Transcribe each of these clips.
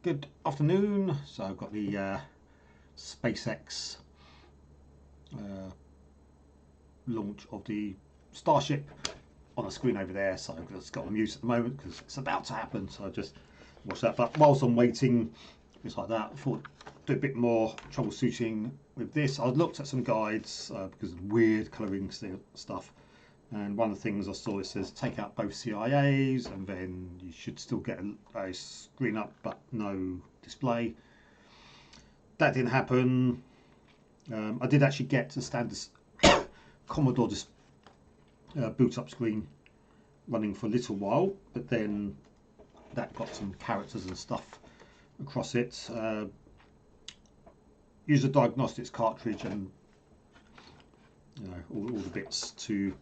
Good afternoon. So I've got the SpaceX launch of the Starship on the screen over there. So I've just got on mute at the moment because it's about to happen. So I just watch that. But whilst I'm waiting, just like that, I thought do a bit more troubleshooting with this. I looked at some guides because of weird colouring stuff. And one of the things I saw, it says take out both CIAs and then you should still get a screen up but no display. That didn't happen. I did actually get the standard Commodore boot up screen running for a little while, but then that got some characters and stuff across it. Use a diagnostics cartridge and all the bits to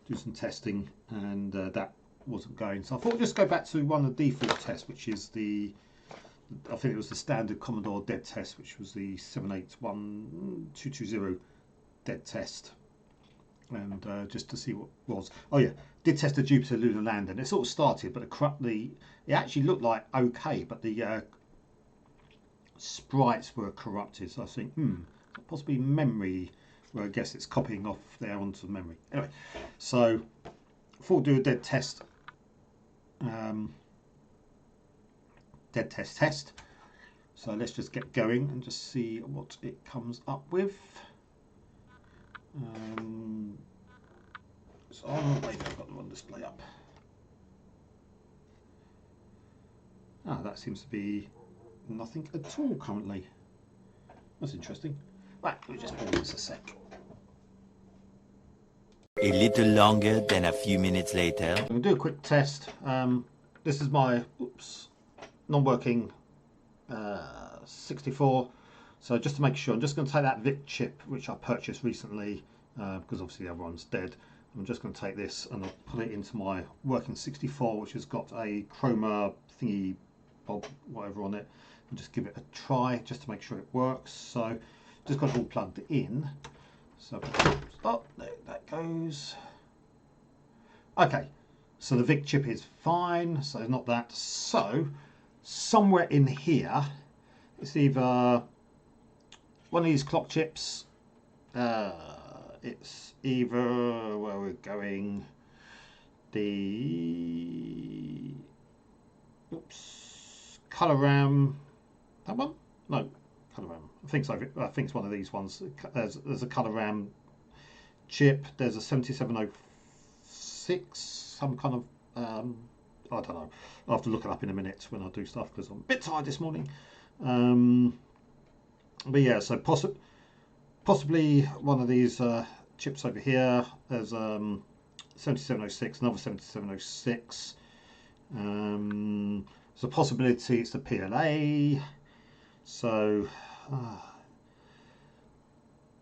do some testing, and that wasn't going. So I thought I'd just go back to one of the default tests, which is I think it was the standard Commodore dead test, which was the 781220 dead test, and just to see what was. Oh yeah, did test the Jupiter lunar lander, and it sort of started, but it actually looked like okay, but the sprites were corrupted. So I think possibly memory. Well, I guess it's copying off there onto the memory. Anyway, so before we do a dead test, so let's just get going and just see what it comes up with. So maybe I've got the one display up. Ah, that seems to be nothing at all currently. That's interesting. Right, we'll just pause this a sec. A little longer than a few minutes later. I'm going to do a quick test. This is my non-working 64. So just to make sure, I'm just going to take that VIC chip which I purchased recently because obviously the other one's dead. I'm just going to take this and I'll put it into my working 64, which has got a chroma thingy bob whatever on it, and just give it a try just to make sure it works. So just got it all plugged in. So oh, there that goes. Okay, so the VIC chip is fine, so not that. So somewhere in here, it's either one of these clock chips. It's either where we're going. The color RAM. That one? No. Color RAM. I think it's one of these ones. There's a color RAM chip. There's a 7706. Some kind of I don't know. I'll have to look it up in a minute when I do stuff because I'm a bit tired this morning. But yeah, so possibly one of these chips over here. There's 7706, another 7706. There's a possibility it's the PLA. So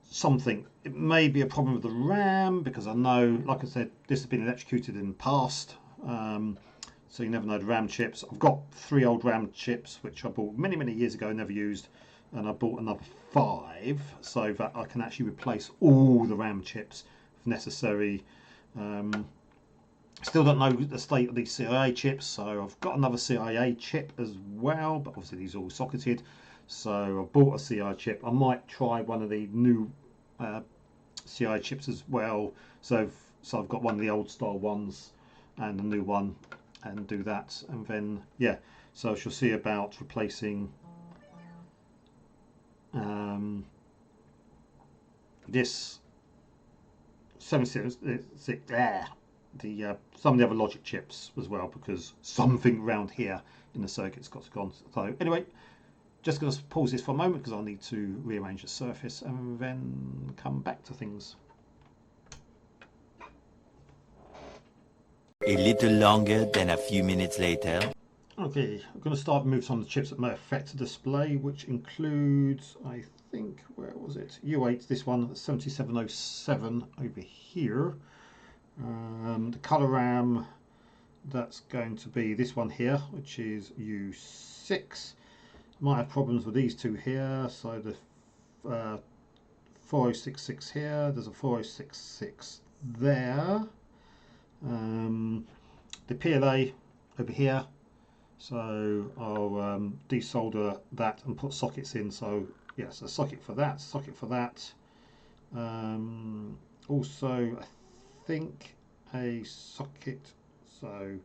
something. It may be a problem with the RAM because I know, like I said, this has been electrocuted in the past. So you never know the RAM chips. I've got 3 old RAM chips which I bought many years ago, never used, and I bought another 5 so that I can actually replace all the RAM chips if necessary. Still don't know the state of these CIA chips, so I've got another CIA chip as well, but obviously these are all socketed. So I bought a CI chip. I might try one of the new CI chips as well. So I've got one of the old style ones and the new one, and do that, and then yeah. So I shall see about replacing this 766 there. Some of the other logic chips as well, because something around here in the circuit's got to go on. So anyway, just going to pause this for a moment because I need to rearrange the surface and then come back to things. A little longer than a few minutes later. Okay, I'm going to start to move some of the chips that may affect the display, which includes, I think, where was it? U8, this one, 7707 over here. The color RAM, that's going to be this one here, which is U6. Might have problems with these two here. So the 4066 here, there's a 4066 there. The PLA over here, So I'll desolder that and put sockets in. So yes, a socket for that, socket for that. Also, I think a socket. So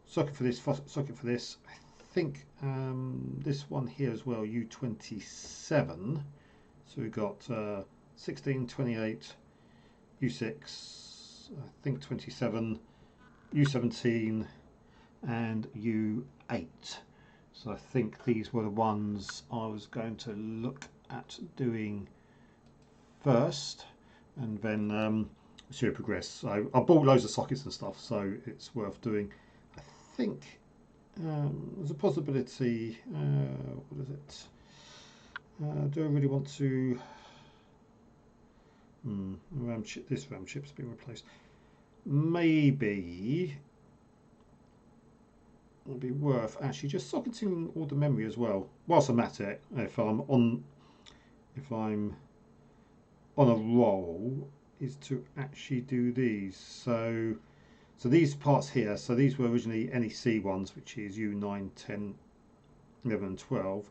socket for this, socket for this. I think this one here as well, U27. So we've got 16, 28, U6, I think 27, U17, and U8. So I think these were the ones I was going to look at doing first, and then see how progress. So I bought loads of sockets and stuff, so it's worth doing. I think there's a possibility. What is it? Do I really want to? RAM chip, this RAM chip's been replaced. Maybe it'd be worth actually just socketing all the memory as well. Whilst I'm at it, if I'm on a roll, is to actually do these. So these parts here. So these were originally NEC ones, which is U9, 10, 11, and 12.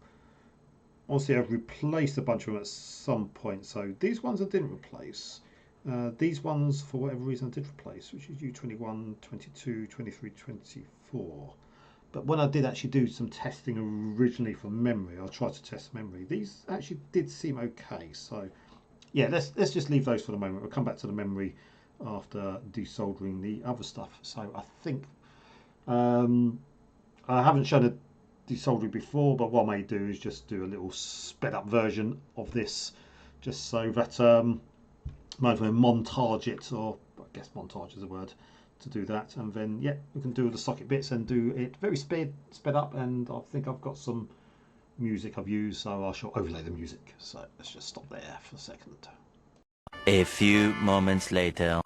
Obviously, I've replaced a bunch of them at some point. So these ones I didn't replace. These ones, for whatever reason, I did replace, which is U21, 22, 23, 24. But when I did actually do some testing originally for memory, I tried to test memory. These actually did seem okay. So yeah, let's just leave those for the moment. We'll come back to the memory after desoldering the other stuff. So I think I haven't shown a desoldering before, but what I may do is just do a little sped up version of this, just so that might as well montage it, or I guess montage is a word to do that, and then yeah, we can do the socket bits and do it very sped up. And I think I've got some music I've used, so I shall overlay the music. So let's just stop there for a second. A few moments later.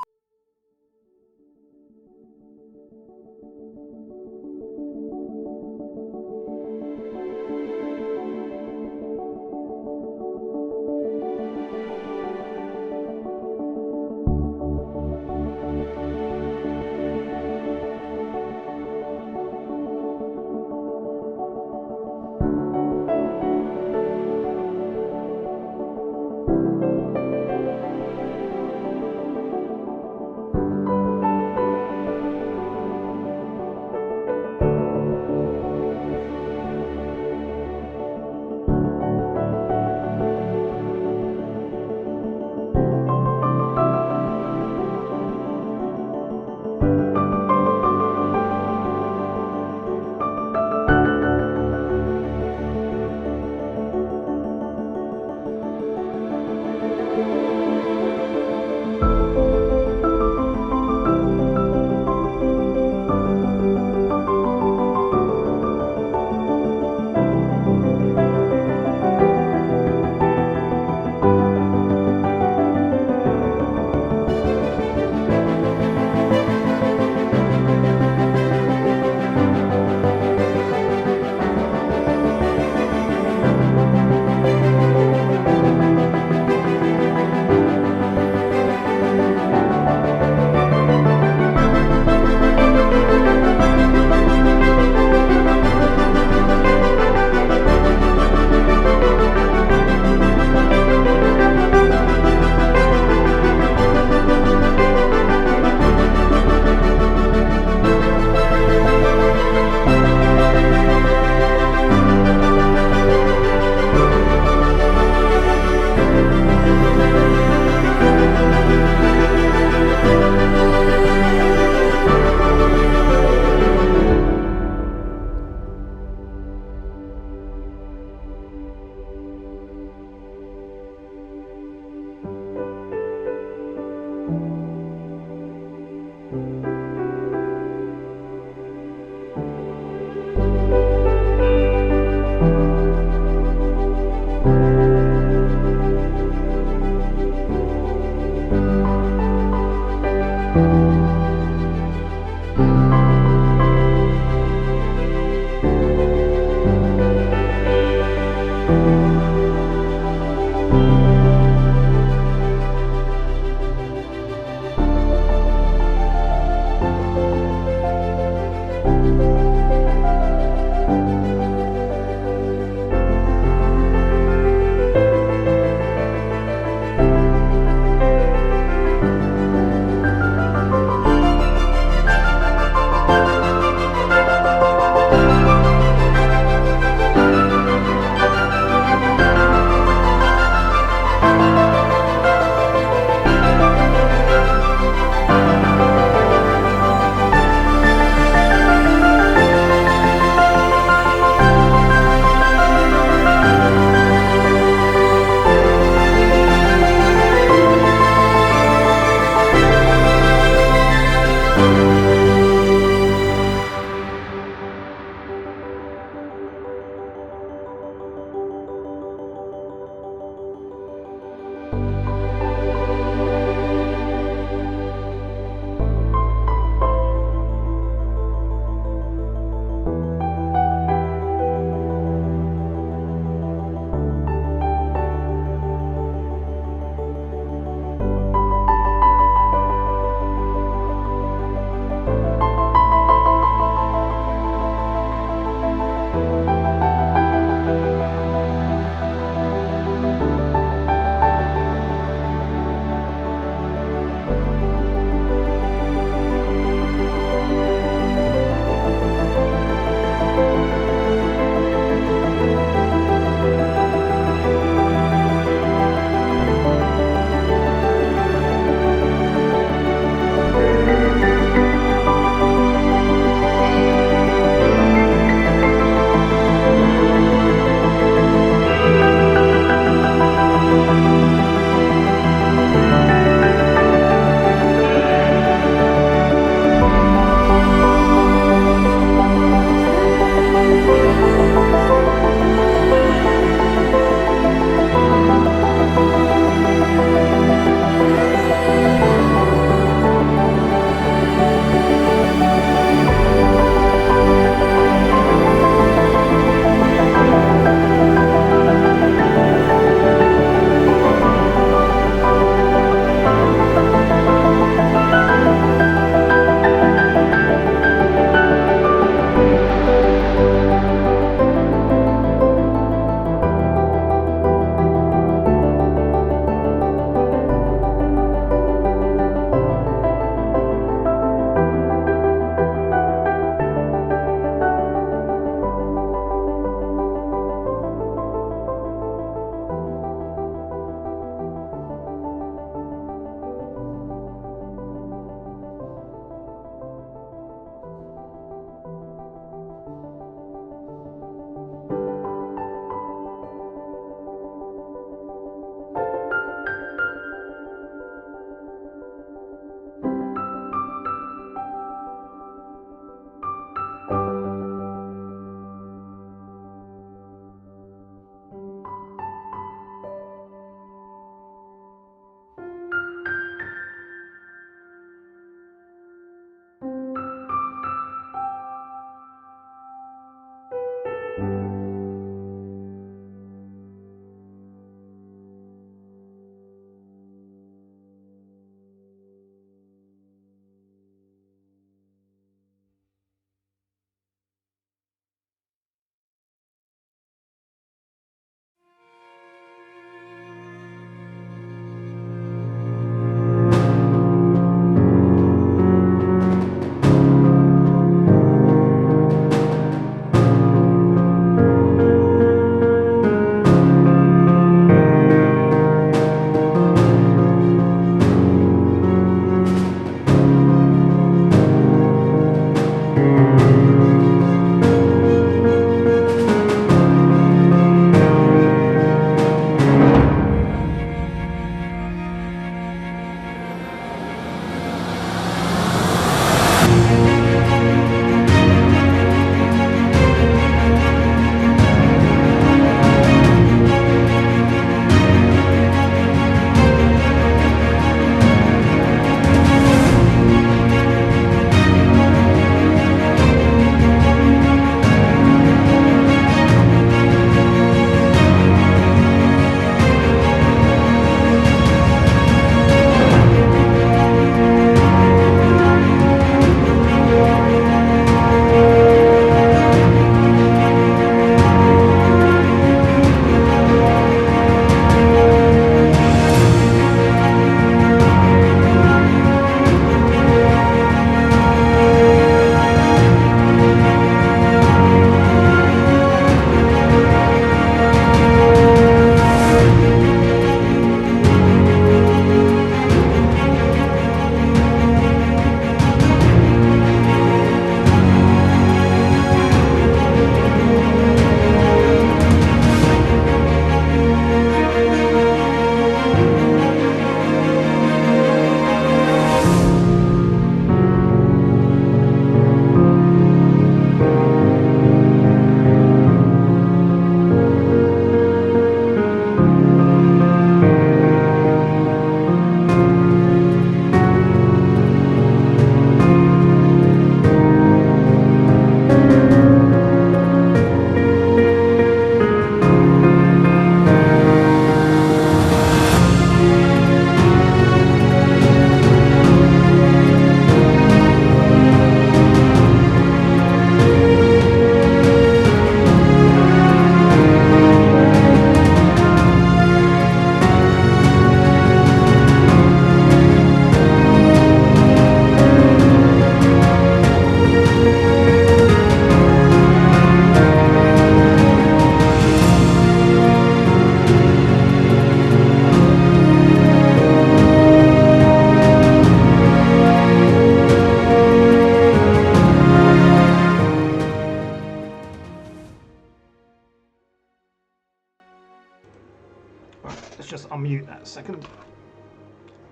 Right, let's just unmute that a second.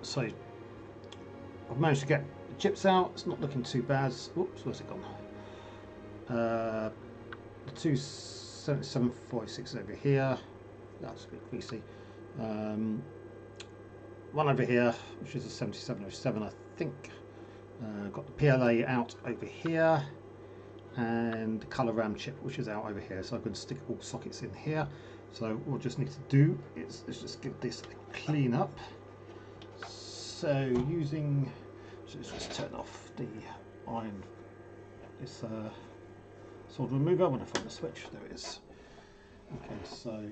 So I've managed to get the chips out. It's not looking too bad. Oops, where's it gone? The 27746 over here. That's a bit greasy. One over here, which is a 7707, I think. Got the PLA out over here, and the colour RAM chip, which is out over here. So I'm going to stick all sockets in here. So what we'll just need to do is let's just give this a clean up. So using, let's just turn off the iron, this solder remover. When I find the switch, there it is. Okay, so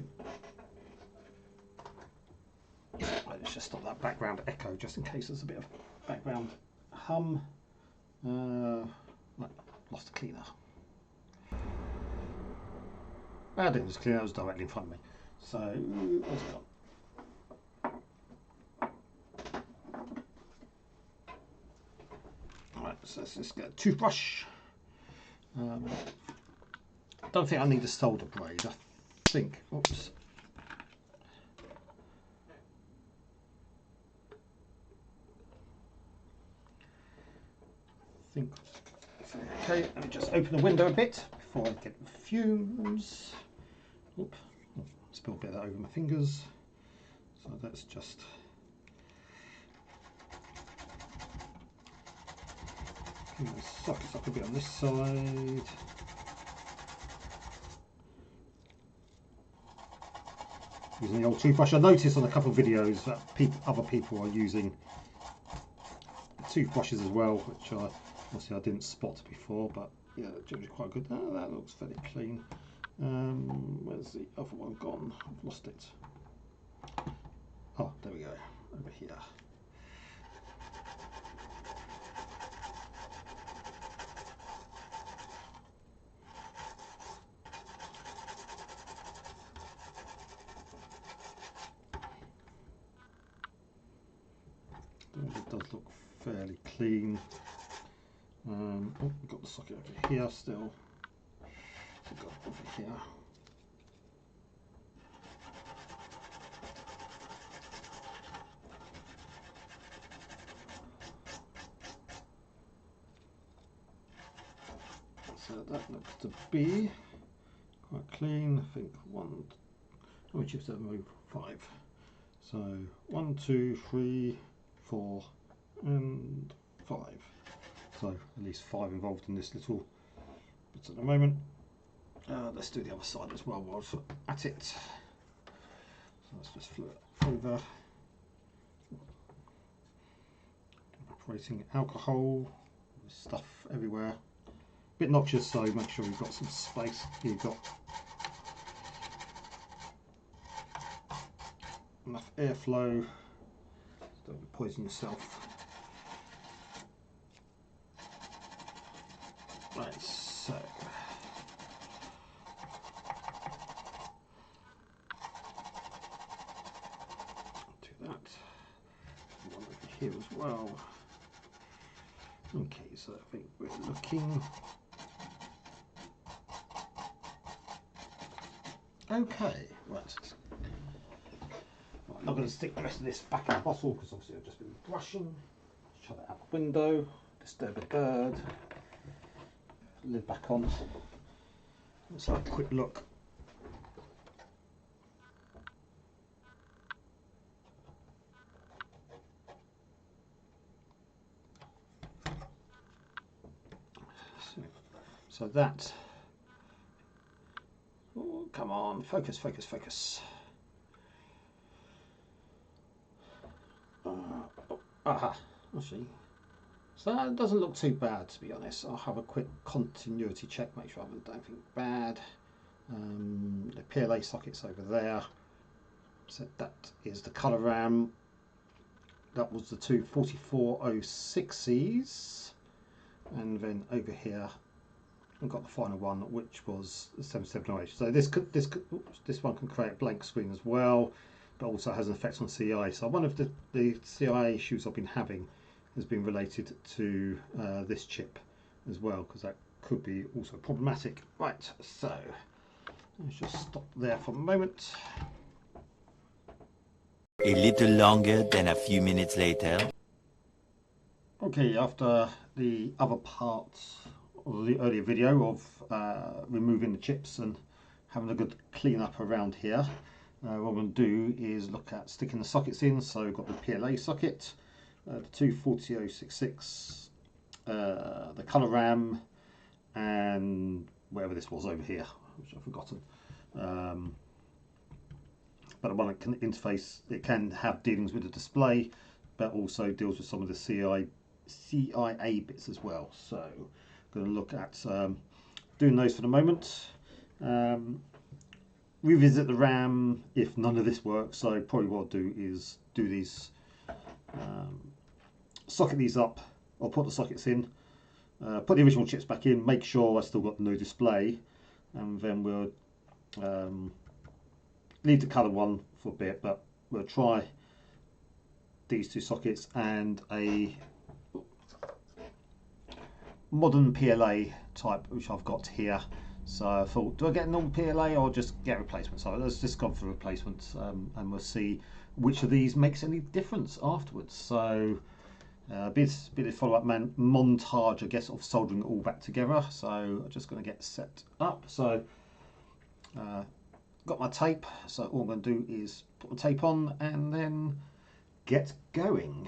let's just stop that background echo just in case there's a bit of background hum. Right, lost the cleaner. I didn't just clean it, it was directly in front of me. So, where's it gone? Alright, so let's just get a toothbrush. I don't think I need a solder braid. I think, oops. Okay, let me just open the window a bit before I get the fumes. Oop, spilled a bit of that over my fingers. So that's just clean the sockets up a bit on this side. Using the old toothbrush. I noticed on a couple of videos that other people are using toothbrushes as well, which obviously I didn't spot before, but yeah, generally quite good. Oh, that looks fairly clean. Where's the other one gone? I've lost it. Oh, there we go, over here. It does look fairly clean. Oh, we've got the socket over here still. We've got over here. So that looks to be quite clean. I think one, how many chips did I move? 5. So 1, 2, 3, 4, and 5. So at least 5 involved in this little bit at the moment. Let's do the other side as well whilst we're at it. So let's just flip it over. Evaporating alcohol, stuff everywhere. Bit noxious, so make sure you've got some space. Here you've got enough airflow. Don't poison yourself. Right, so do that. One over here as well. Okay, so I think we're looking okay. Right. I'm not going to stick the rest of this back in the bottle because obviously I've just been brushing. Shut it out the window. Disturb a bird. Lid back on. Let's have a quick look. So that. Oh, come on, focus, focus, focus. Aha, actually. So that doesn't look too bad, to be honest. I'll have a quick continuity check, make sure I haven't done anything bad. The PLA socket's over there. So that is the colour RAM. That was the two 4406s. And then over here, I've got the final one, which was the 7708. So this one can create a blank screen as well, but also has an effect on CI. So one of the CI issues I've been having has been related to this chip as well, because that could be also problematic. Right, so let's just stop there for a moment. A little longer than a few minutes later. Okay, after the other parts of the earlier video of removing the chips and having a good clean up around here, what I'm going to do is look at sticking the sockets in. So I've got the PLA socket, the two 40066, the colour RAM, and whatever this was over here, which I've forgotten. But one that can interface, it can have dealings with the display, but also deals with some of the CIA bits as well. So I'm going to look at doing those for the moment. Revisit the RAM if none of this works. So probably what I'll do is do these, socket these up, or put the sockets in, put the original chips back in, make sure I still got no display, and then we'll leave the colour one for a bit, but we'll try these two sockets and a modern PLA type which I've got here. So I thought, do I get a normal PLA or just get a replacement? So let's just go for replacements, and we'll see which of these makes any difference afterwards. So a bit of follow-up montage, I guess, of soldering it all back together. So I'm just going to get set up. So got my tape, so all I'm going to do is put the tape on and then get going.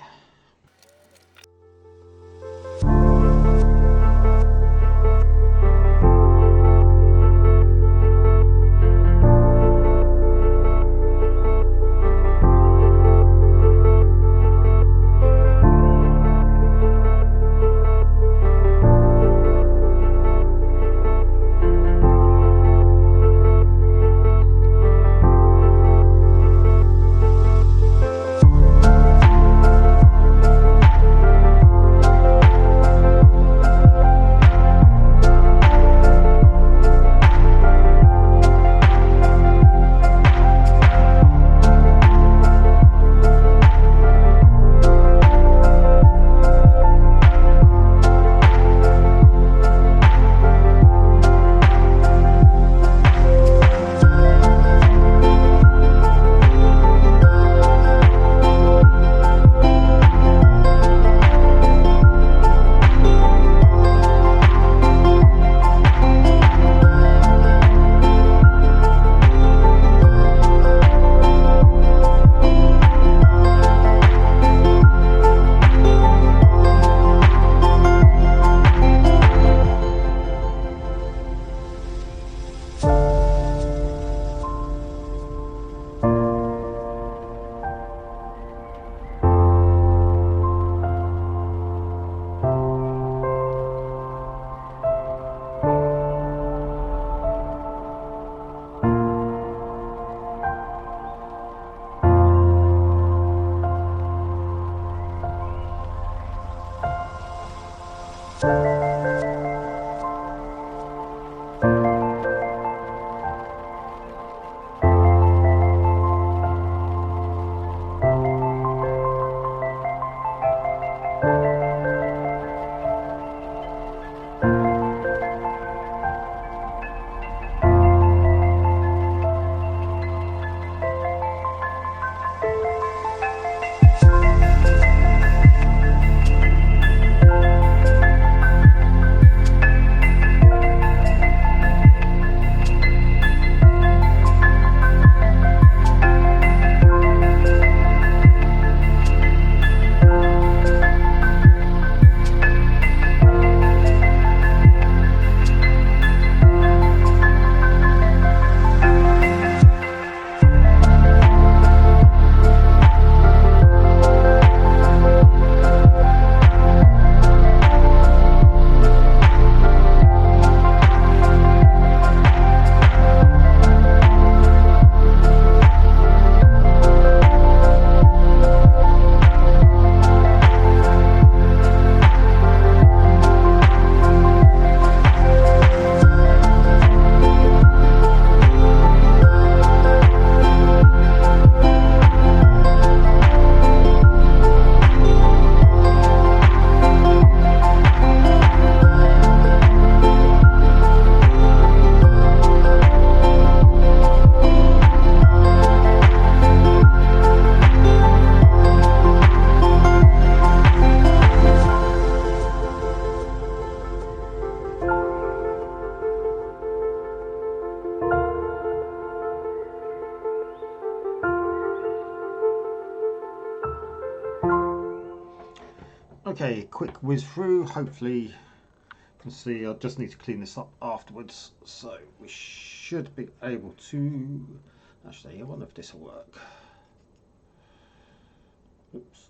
Okay, quick whiz through. Hopefully you can see I just need to clean this up afterwards. So we should be able to... Actually, I wonder if this will work. Oops.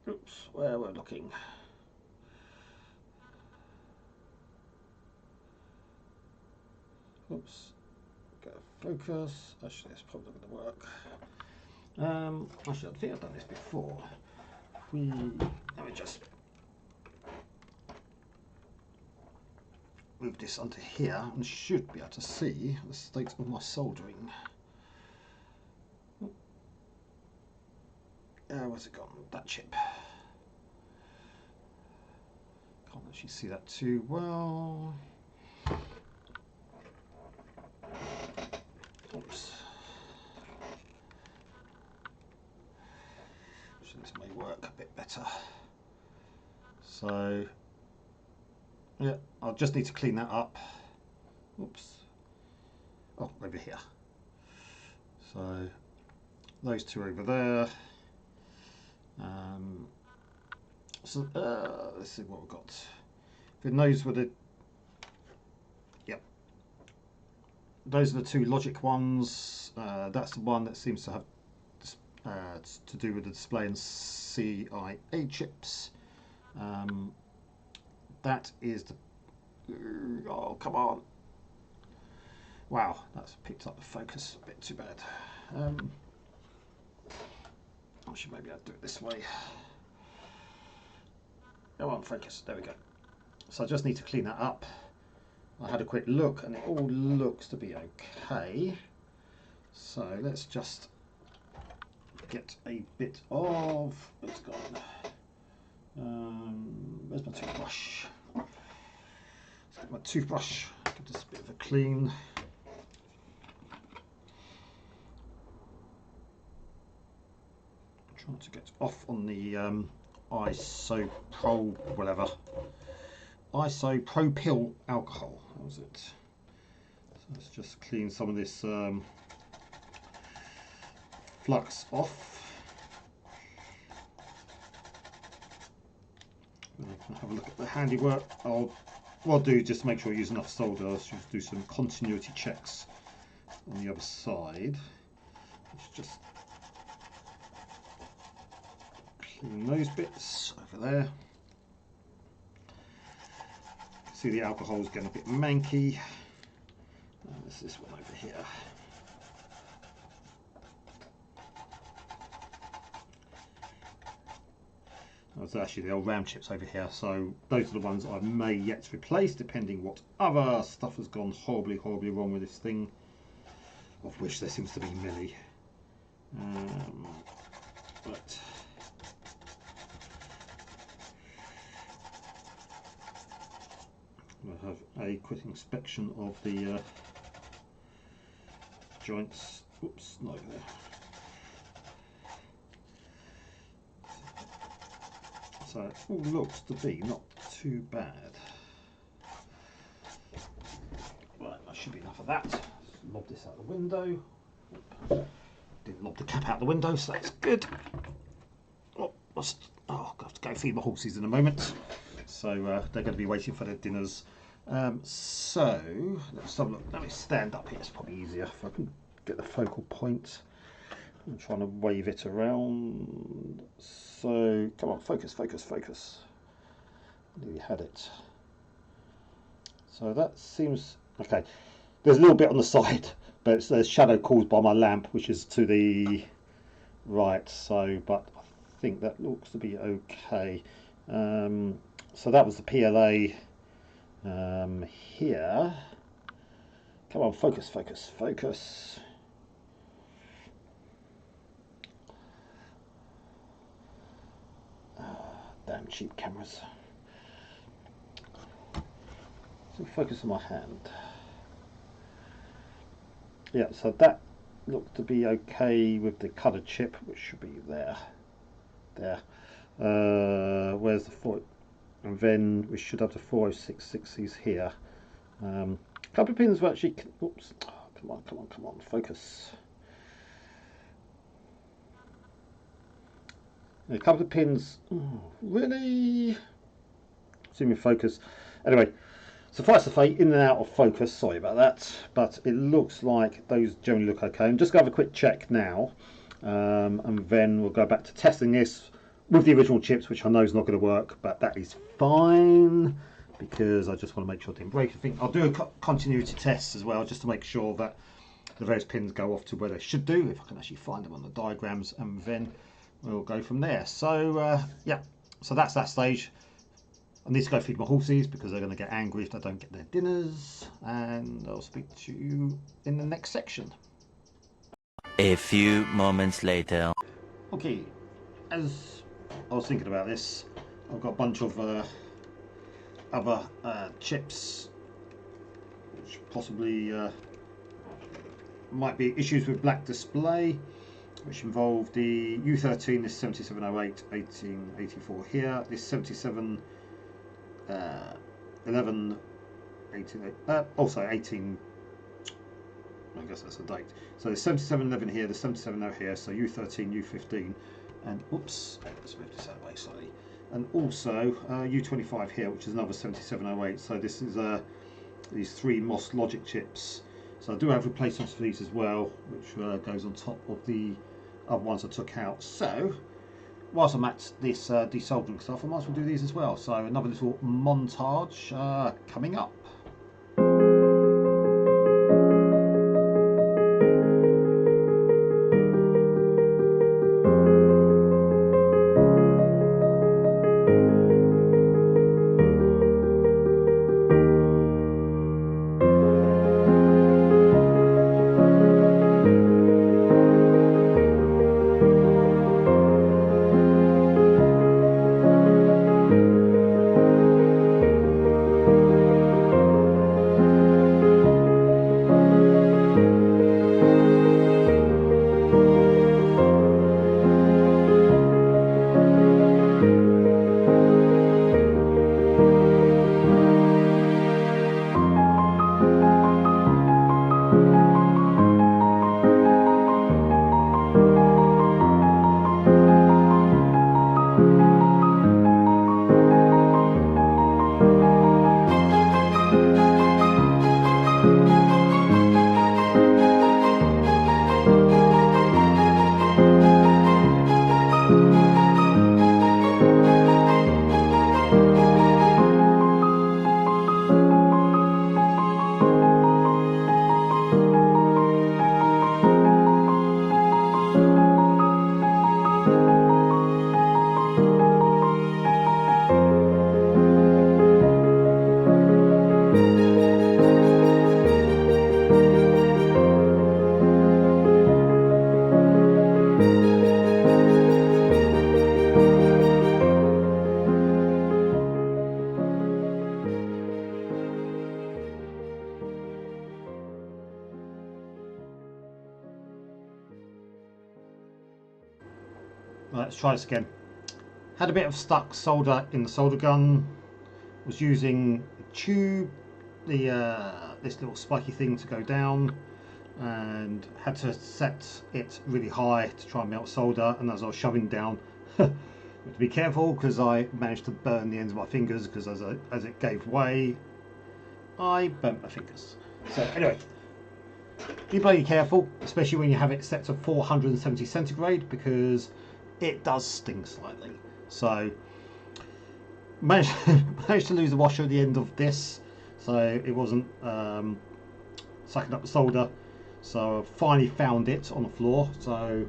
Oops, where we're looking. Oops. Go focus. Actually, it's probably not going to work. Actually, I think I've done this before. Let me just move this onto here and should be able to see the state of my soldering. Where's it gone? That chip. Can't actually see that too well. Oops. So this may work a bit better. So yeah, I'll just need to clean that up. Oops. Oh, over here. So those two over there. So let's see what we've got. If it knows where the... Yep. Those are the two logic ones. That's the one that seems to have to do with the display and CIA chips. That is the... Oh, come on. Wow, that's picked up the focus a bit too bad. I should maybe have to do it this way. Come on, focus. There we go. So I just need to clean that up. I had a quick look and it all looks to be okay. So let's just get a bit of... It's gone. Where's my toothbrush? Let's get my toothbrush. Give this a bit of a clean. Trying to get off on the isopropyl alcohol. That was it. So let's just clean some of this flux off. And I can have a look at the handiwork. What I'll do is just make sure I use enough solder. I'll just do some continuity checks on the other side. Let's just clean those bits over there. See the alcohol's getting a bit manky. There's this one over here. That's actually the old RAM chips over here, so those are the ones I may yet to replace, depending what other stuff has gone horribly wrong with this thing, of which there seems to be many. But I'll have a quick inspection of the joints. Oops, not over there. So it all looks to be not too bad. Right, that should be enough of that. Let's lob this out the window. Didn't lob the cap out the window, so that's good. Oh, I'll have to go feed my horses in a moment. So they're going to be waiting for their dinners. So let's have a look. Let me stand up here. It's probably easier if I can get the focal point. I'm trying to wave it around. So come on, focus. We had it. So that seems okay. There's a little bit on the side, but there's shadow caused by my lamp, which is to the right. So, but I think that looks to be okay. So that was the PLA here. Come on, focus. Damn cheap cameras. So focus on my hand. Yeah, so that looks to be okay with the colour chip, which should be there. Where's the 4? And then we should have the 4066s here. A couple of pins were actually... Oops. Oh, come on. Focus. A couple of pins, really? Zoom in focus. Anyway, suffice to say, in and out of focus, sorry about that, but it looks like those generally look okay. I'm just going to have a quick check now, and then we'll go back to testing this with the original chips, which I know is not going to work, but that is fine, because I just want to make sure it didn't break anything. I'll do a continuity test as well, just to make sure that the various pins go off to where they should do, if I can actually find them on the diagrams, and then we'll go from there. So yeah, so that's that stage. I need to go feed my horses because they're going to get angry if they don't get their dinners, and I'll speak to you in the next section. A few moments later. Okay, as I was thinking about this, I've got a bunch of other chips which possibly might be issues with black display, which involve the U13, this 7708 1884 here, this 77 11 18 also 18, I guess that's a date. So the 7711 here, the 7700 here, so U13, U15, and oops, let's move this out of the way slightly, and also U25 here, which is another 7708. So this is these three MOS logic chips. So I do have replacements for these as well, which goes on top of the other ones I took out. So whilst I'm at this desoldering stuff, I might as well do these as well. So another little montage coming up. Let's try this again. Had a bit of stuck solder in the solder gun. Was using a tube, this little spiky thing to go down, and had to set it really high to try and melt solder. And as I was shoving down, had to be careful because I managed to burn the ends of my fingers, because as it gave way, I burnt my fingers. So anyway, be bloody careful, especially when you have it set to 470 centigrade, because it does sting slightly. So managed to lose the washer at the end of this, so it wasn't sucking up the solder. So I finally found it on the floor. So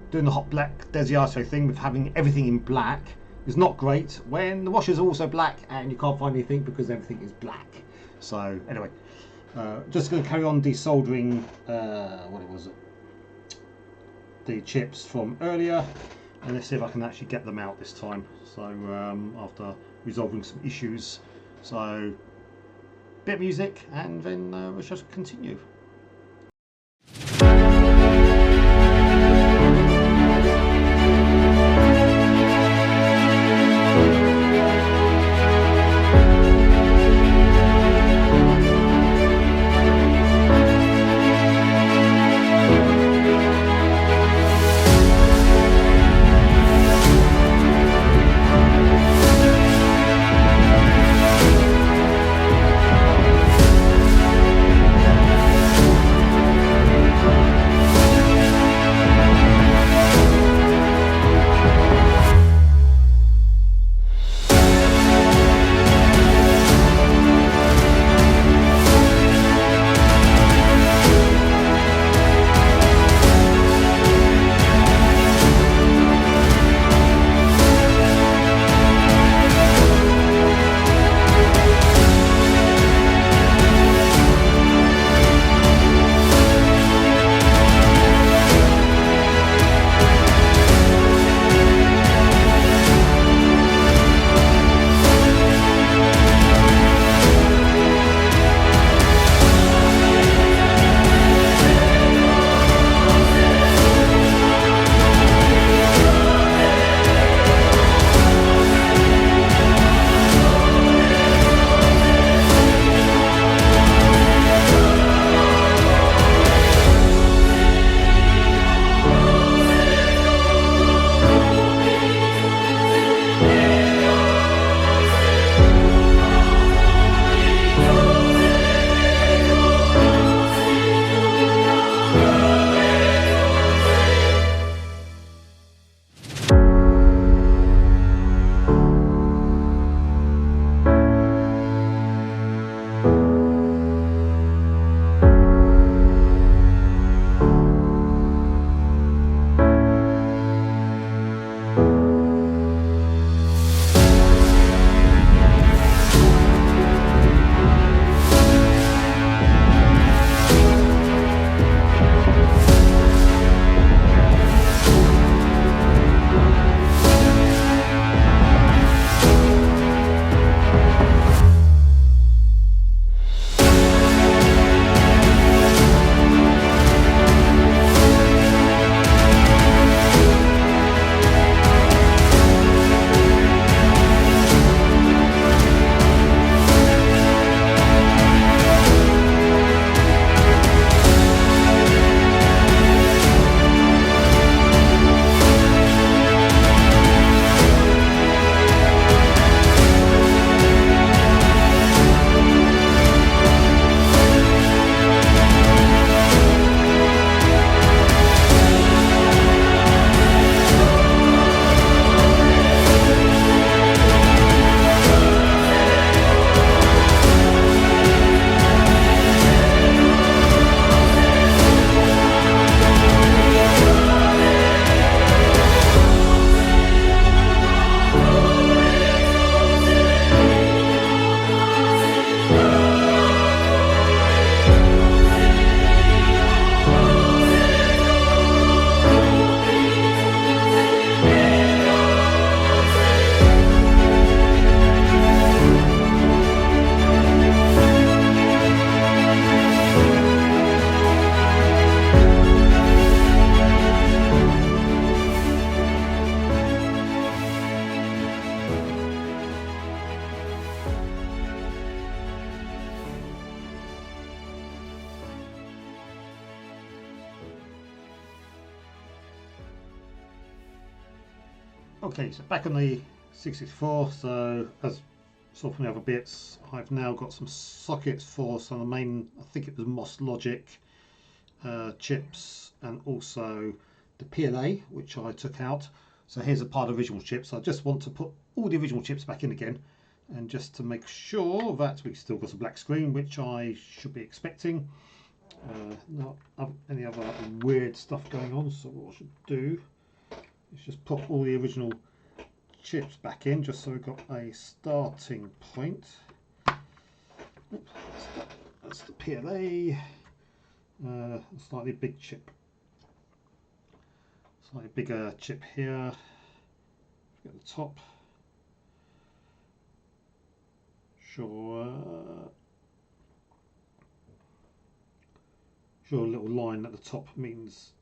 doing the hot black Desiato thing with having everything in black is not great when the washer's also black and you can't find anything because everything is black. So anyway, just going to carry on desoldering what was it, the chips from earlier, and let's see if I can actually get them out this time. So after resolving some issues, so bit of music and then we'll just continue. Okay, so back on the C64, so as saw from the other bits, I've now got some sockets for some of the main, I think it was MOS Logic chips, and also the PLA, which I took out. So here's a part of original chips. I just want to put all the original chips back in again, and just to make sure that we've still got a black screen, which I should be expecting. Not any other weird stuff going on, so what I should do is just put all the original chips back in, just so we've got a starting point. Oops, that's the PLA. Slightly big chip, slightly bigger chip here. Get the top. Sure a little line at the top means,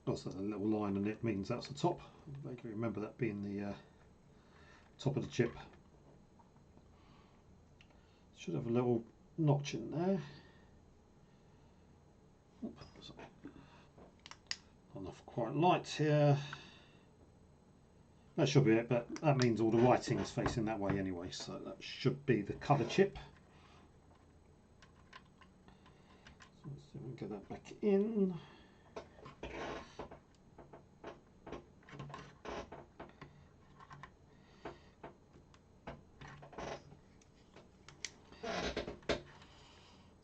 also a little line and it means that's the top. I vaguely remember that being the top of the chip. Should have a little notch in there. Not enough quite light here. That should be it, but that means all the writing is facing that way anyway, so that should be the cover chip. So let's see if we can get that back in.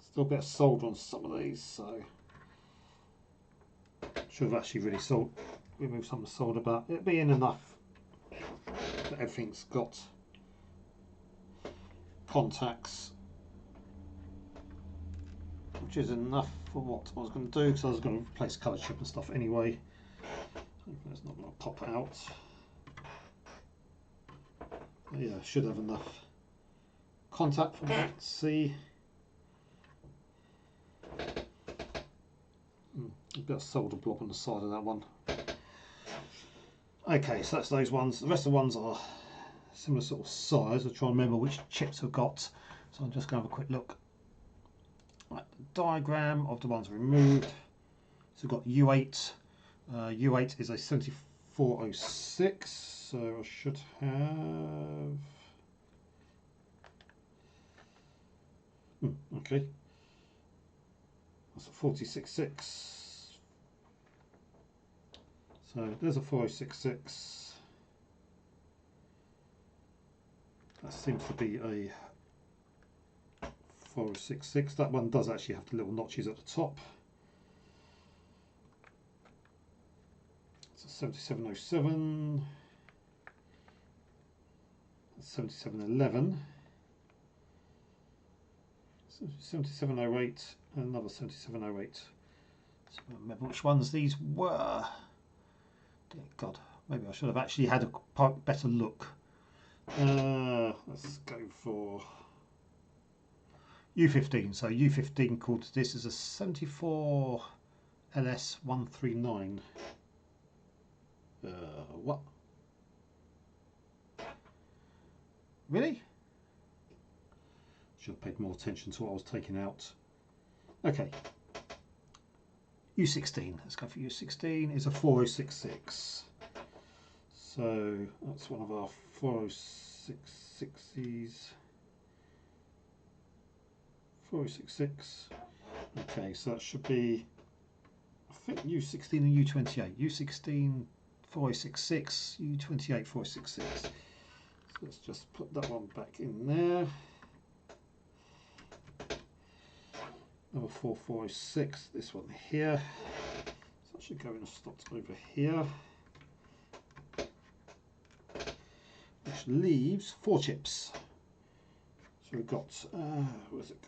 Still a bit of solder on some of these, so should have actually really removed some of the solder, but it'll be in enough that everything's got contacts, which is enough for what I was going to do, because I was going to replace colour chip and stuff anyway. Hopefully it's not going to pop out. But yeah, should have enough contact for that. Let's see. A bit of solder blob on the side of that one. Okay, so that's those ones. The rest of the ones are similar sort of size. I'll try and remember which chips I've got. So I'm just going to have a quick look at the diagram of the ones removed. So we've got U8. U8 is a 7406. So I should have... okay. That's a 4066. So there's a 4066. That seems to be a 4066. That one does actually have the little notches at the top. It's a 7707. That's 7711. 7708 and another 7708. So I remember which ones these were. Dear God, maybe I should have actually had a better look. Let's go for U15. So U15 called this is a 74 LS 139. What? Really? Should have paid more attention to what I was taking out. Okay. U16. Let's go for U16. Is a 4066. So that's one of our 4066s. 4066. Okay, so that should be, I think, U16 and U28. U16 4066, U28 4066. So let's just put that one back in there. Number 446, this one here. So that should go in a slot over here. Which leaves 4 chips. So we've got, where's it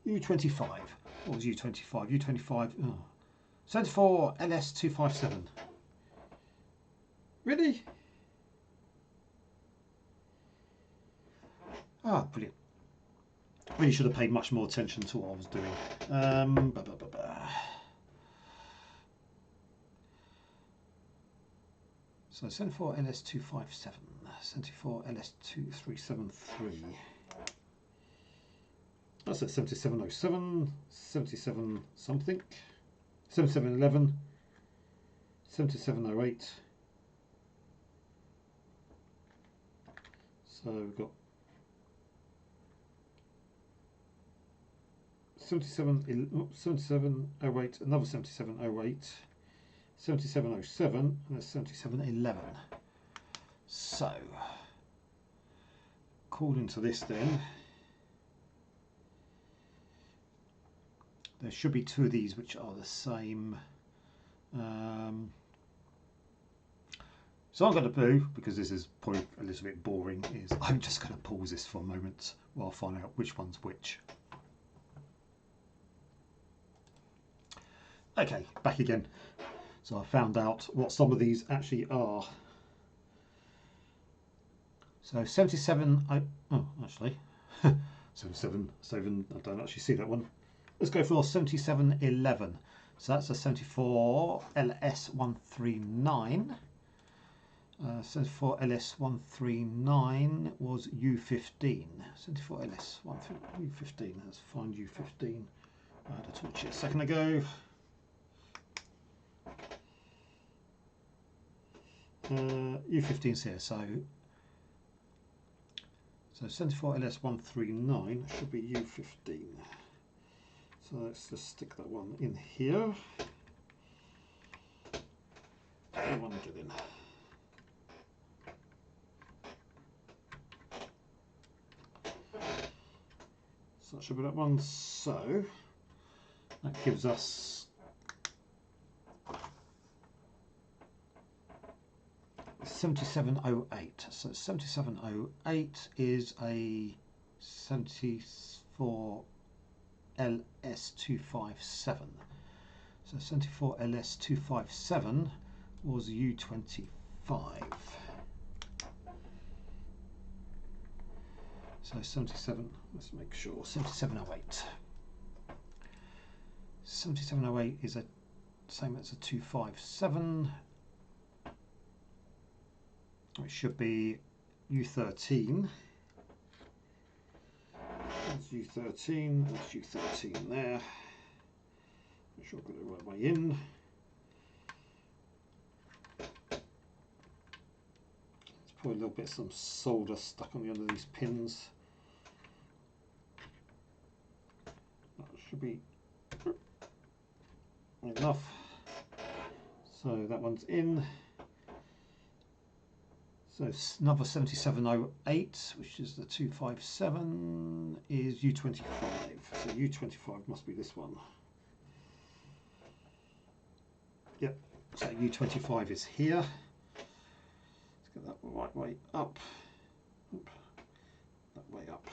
go? U25. What was U25? U25, 74 LS257. Really? Ah, brilliant. Really should have paid much more attention to what I was doing. So 74 LS257, 74 LS2373. That's at 7707, 77 something. 7711, 7708. So we've got 7708, another 7708, 7707, and there's 7711. So, according to this then, there should be two of these which are the same. So I'm going to do, because this is probably a little bit boring, is I'm just going to pause this for a moment while I find out which one's which. Okay, back again. So I found out what some of these actually are. So 77, oh actually, 777, I don't actually see that one. Let's go for 7711. So that's a 74 LS139. 74 LS139 was U15. 74 LS139 U15. Let's find U15. I had a torch it a second ago. U15's here. So 74 LS139 should be U15. So let's just stick that one in here. That one get in. So that should be that one. So that gives us 7708. So 7708 is a 74 LS257. So 74 LS257 was U25. So 77, let's make sure, 7708. 7708 is a same as a 257. It should be U13. That's U13, that's U13 there. Make sure I've got it the right way in. There's probably a little bit of some solder stuck on the end of these pins. That should be enough. So that one's in. So another 7708, which is the 257, is U25. So U25 must be this one. Yep, so U25 is here. Let's get that the right way up. Oop. That way up.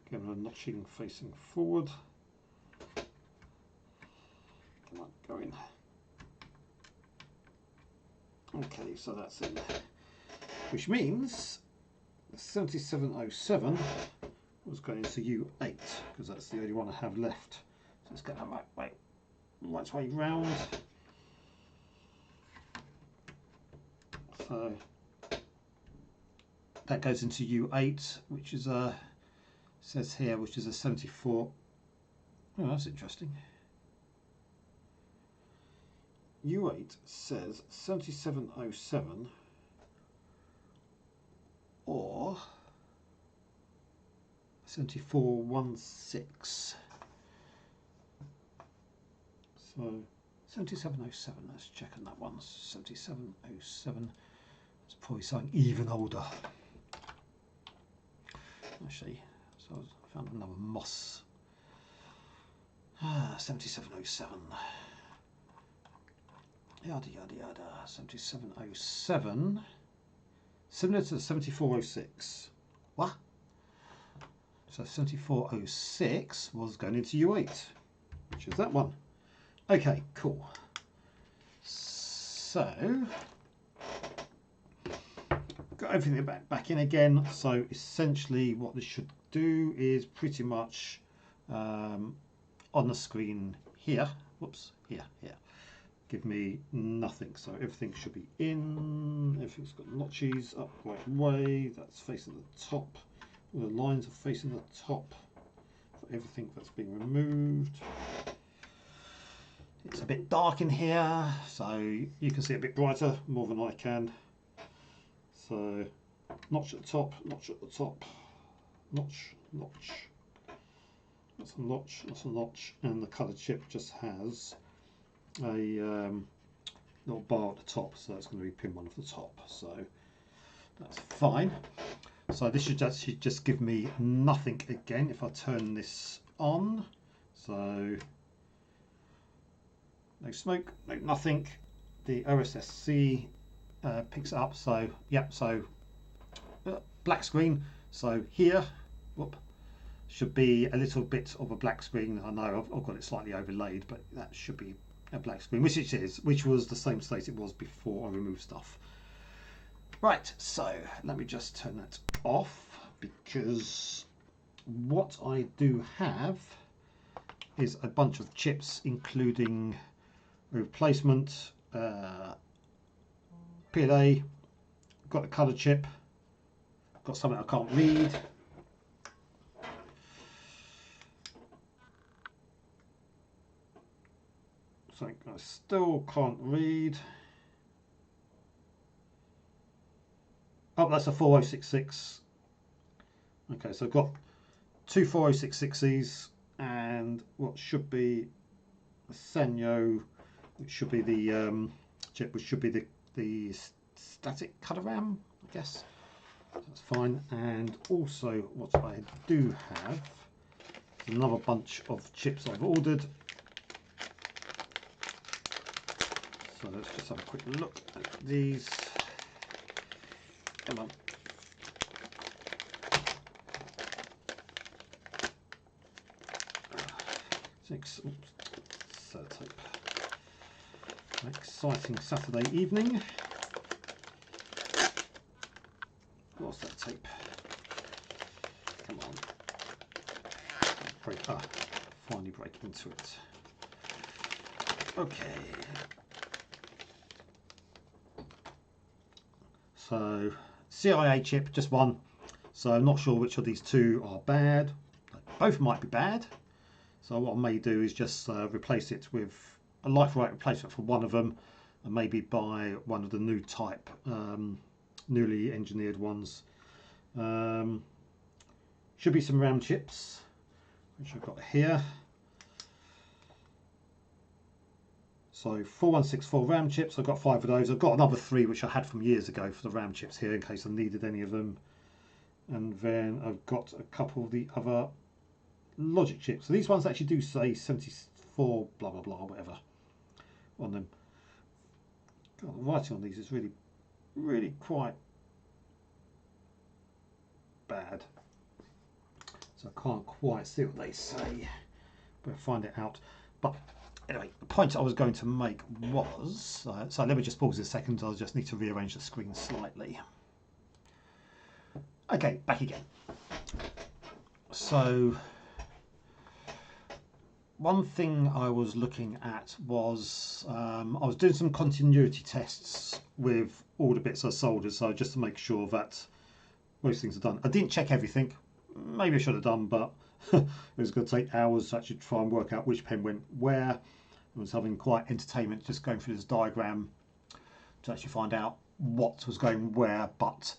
Again, a notching facing forward. Come on, go in. Okay, so that's in, which means the 7707 was going to U8 because that's the only one I have left. So let's get that right way round. So that goes into U8, which is a, says here, which is a 74. Oh, that's interesting. U8 says 7707 or 7416. So 7707, let's check on that one. 7707, it's probably something even older. Actually, so I found another moss. 7707. Yada yada yada. 7707, similar to the 7406. What? So 7406 was going into U8, which is that one. Okay, cool. So got everything back in again. So essentially, what this should do is pretty much on the screen here. Whoops, here. Give me nothing, so everything should be in. Everything's got notches up right way. That's facing the top. All the lines are facing the top for everything that's been removed. It's a bit dark in here, so you can see it a bit brighter, more than I can. So, notch at the top, notch at the top, notch, notch. That's a notch, that's a notch, and the coloured chip just has a little bar at the top, so it's going to be pin 1 off the top. So that's fine. So this should actually just give me nothing again if I turn this on. So no smoke, no nothing. The OSSC picks it up. So yep. So black screen. So here, whoop, should be a little bit of a black screen. I know I've got it slightly overlaid, but that should be a black screen, which it is, which was the same state it was before I removed stuff. Right, so let me just turn that off, because what I do have is a bunch of chips, including replacement PLA, got a colour chip, got something I can't read, something I still can't read. Oh, that's a 4066. Okay, so I've got two 4066s and what should be a Sanyo, which should be the chip, which should be the static colour RAM, I guess. That's fine. And also what I do have is another bunch of chips I've ordered. So let's just have a quick look at these. Come on. Six. Oops. Sellotape. Exciting Saturday evening. What's that tape? Come on. Finally break into it. Okay. So CIA chip, just one. So I'm not sure which of these two are bad. Both might be bad. So what I may do is just replace it with a like-for-like replacement for one of them, and maybe buy one of the new type, newly engineered ones. Should be some RAM chips, which I've got here. So 4164 RAM chips, I've got 5 of those. I've got another 3 which I had from years ago for the RAM chips here in case I needed any of them. And then I've got a couple of the other logic chips. So these ones actually do say 74 blah blah blah whatever on them. God, the writing on these is really quite bad. So I can't quite see what they say, but I'll find it out. But anyway, the point I was going to make was, so let me just pause a second, I'll just need to rearrange the screen slightly. Okay, back again. So one thing I was looking at was, I was doing some continuity tests with all the bits I soldered, so just to make sure that most things are done. I didn't check everything, maybe I should have done, but it was going to take hours to actually try and work out which pen went where. I was having quite entertainment just going through this diagram to actually find out what was going where. But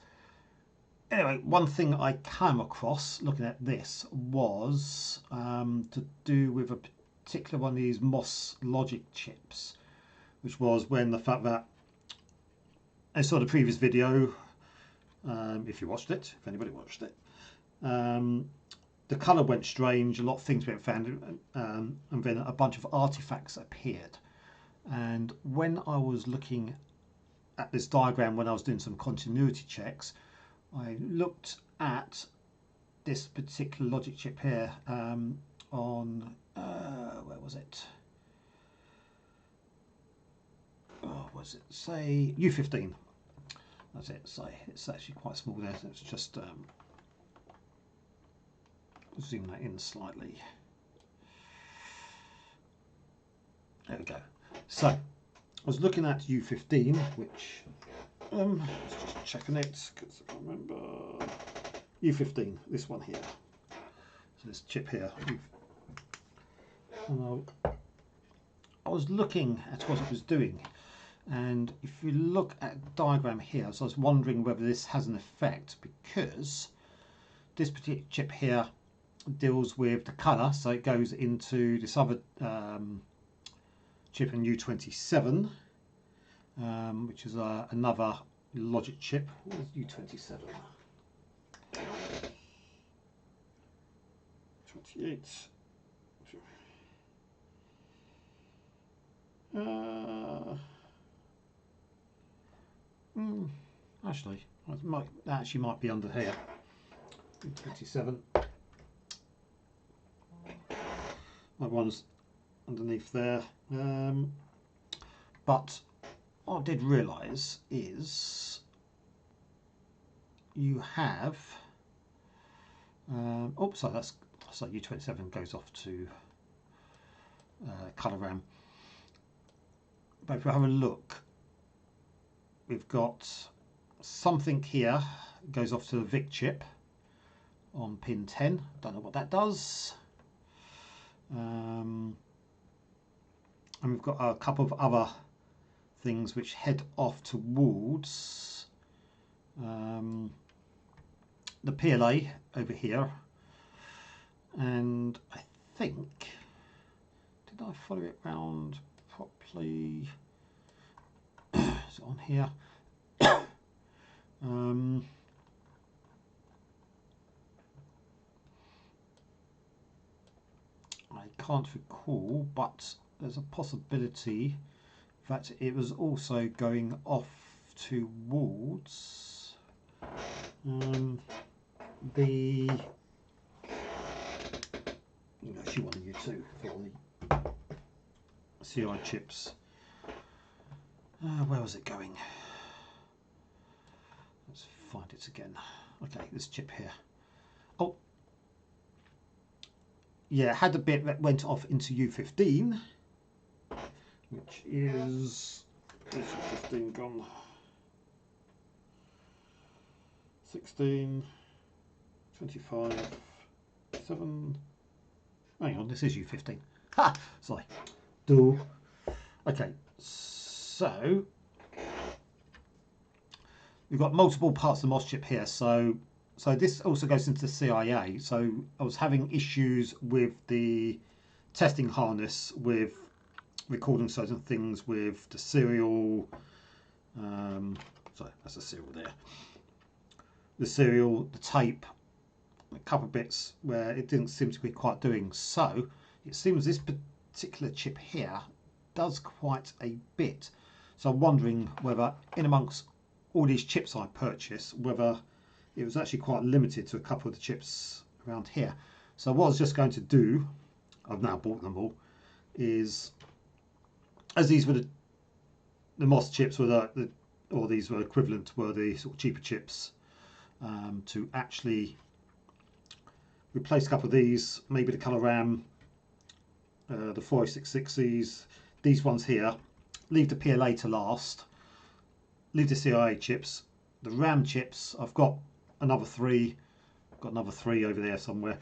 anyway, one thing I came across looking at this was to do with a particular one of these MOS logic chips, which was when the fact that I saw the previous video, if you watched it, if anybody watched it, the colour went strange, a lot of things went found, and then a bunch of artifacts appeared. And when I was looking at this diagram, when I was doing some continuity checks, I looked at this particular logic chip here on, where was it? Oh, was it, say, U15. That's it, so it's actually quite small there, so it's just zoom that in slightly. There we go. So I was looking at U15, which let's just checking it because I can't remember. U15, this one here. So this chip here, I was looking at what it was doing, and if you look at the diagram here, so I was wondering whether this has an effect, because this particular chip here deals with the colour, so it goes into this other chip in U27, which is another logic chip. Where's U27? 28. Actually, that actually might be under here. 27. That one's underneath there. But what I did realise is you have. Oops, so U27 goes off to colour RAM. But if we have a look, we've got something here goes off to the VIC chip on pin 10. Don't know what that does. And we've got a couple of other things which head off towards the PLA over here. And I think, did I follow it round properly? Is it on here? I can't recall, but there's a possibility that it was also going off towards the actually one of you two for the CI chips. Where was it going? Let's find it again. Okay, this chip here. Oh, yeah, had a bit that went off into U15, which is this U15 gone. 16, 25, 7. Hang on, this is U15. Ha! Sorry. Okay, so we've got multiple parts of the MOS chip here. So this also goes into the CIA. So I was having issues with the testing harness with recording certain things with the serial. Sorry, that's the serial there. The serial, the tape, a couple of bits where it didn't seem to be quite doing. So it seems this particular chip here does quite a bit. So I'm wondering whether in amongst all these chips I purchased, whether it was actually quite limited to a couple of the chips around here. So what I was just going to do, I've now bought them all, is as these were the MOS chips were or these were equivalent, were the sort of cheaper chips, to actually replace a couple of these, maybe the colour RAM, the 4066s, these ones here, leave the PLA to last, leave the CIA chips, the RAM chips, I've got another 3, got another 3 over there somewhere,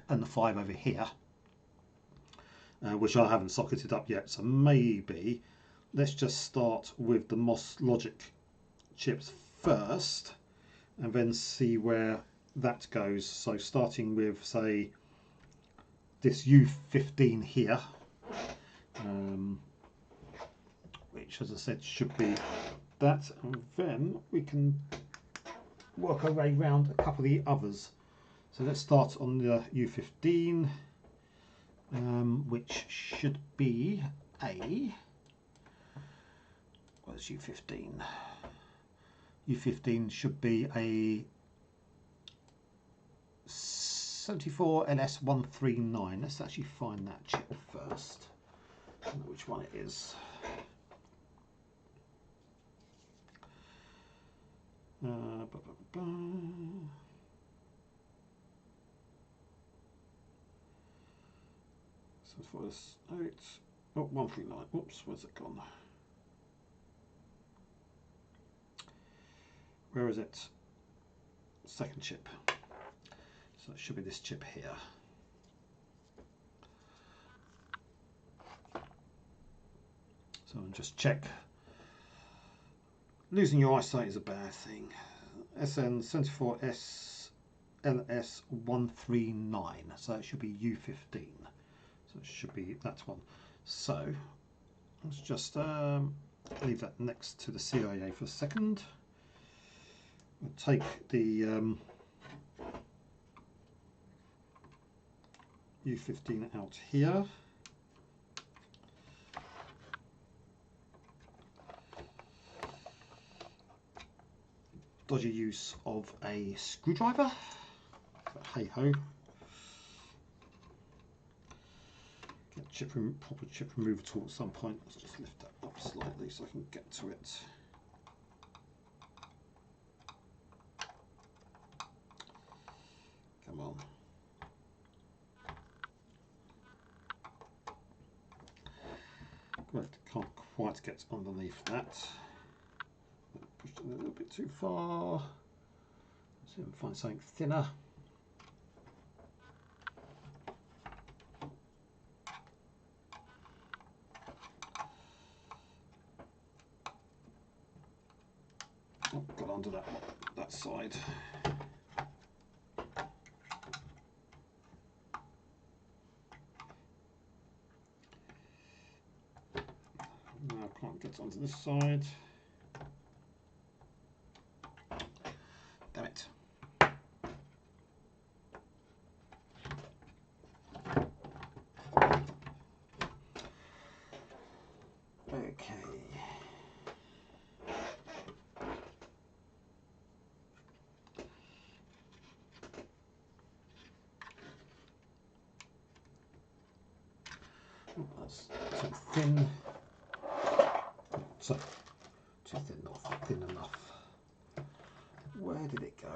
and the 5 over here, which I haven't socketed up yet. So maybe let's just start with the MOS logic chips first, and then see where that goes. So starting with, say, this U15 here, which, as I said, should be that, and then we can work our way around a couple of the others. So let's start on the U15, which should be a, where's U15? U15 should be a 74 LS139. Let's actually find that chip first. I don't know which one it is. So as far as 139. Whoops, where's it gone? Where is it? Second chip. So it should be this chip here. So just check. Losing your eyesight is a bad thing. SN74S LS139. So it should be U15. So it should be that one. So let's just leave that next to the CIA for a second. We'll take the U15 out here. Dodgy use of a screwdriver, but hey ho. Get proper chip remover tool at some point. Let's just lift that up slightly so I can get to it. Come on. Great, can't quite get underneath that. Pushed it a little bit too far. Let's see if I can find something thinner. Oh, got under that side. Now I can't get onto this side. Damn it. Okay. Oh, that's too thin. So, too thin, not thin enough. Where did it go?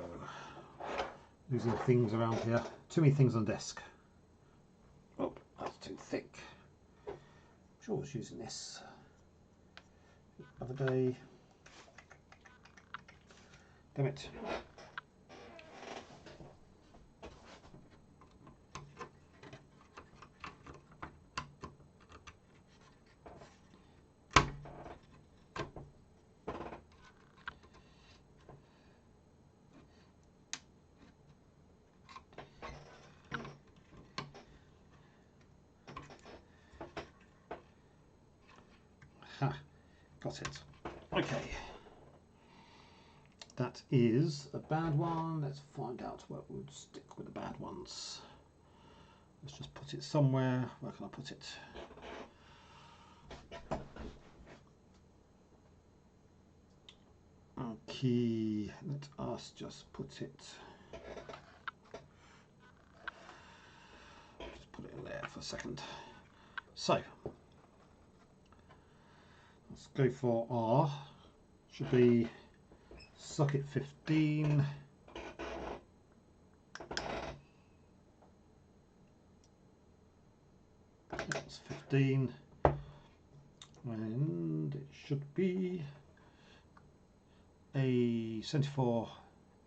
Losing things around here. Too many things on the desk. Oh, that's too thick. I'm sure I was using this the other day. Damn it. Ha, got it. Okay. That is a bad one. Let's find out what would stick with the bad ones. Let's just put it somewhere. Where can I put it? Okay, let us just put it. Just put it in there for a second. So let's go for R. Should be socket 15. That's 15. And it should be a 74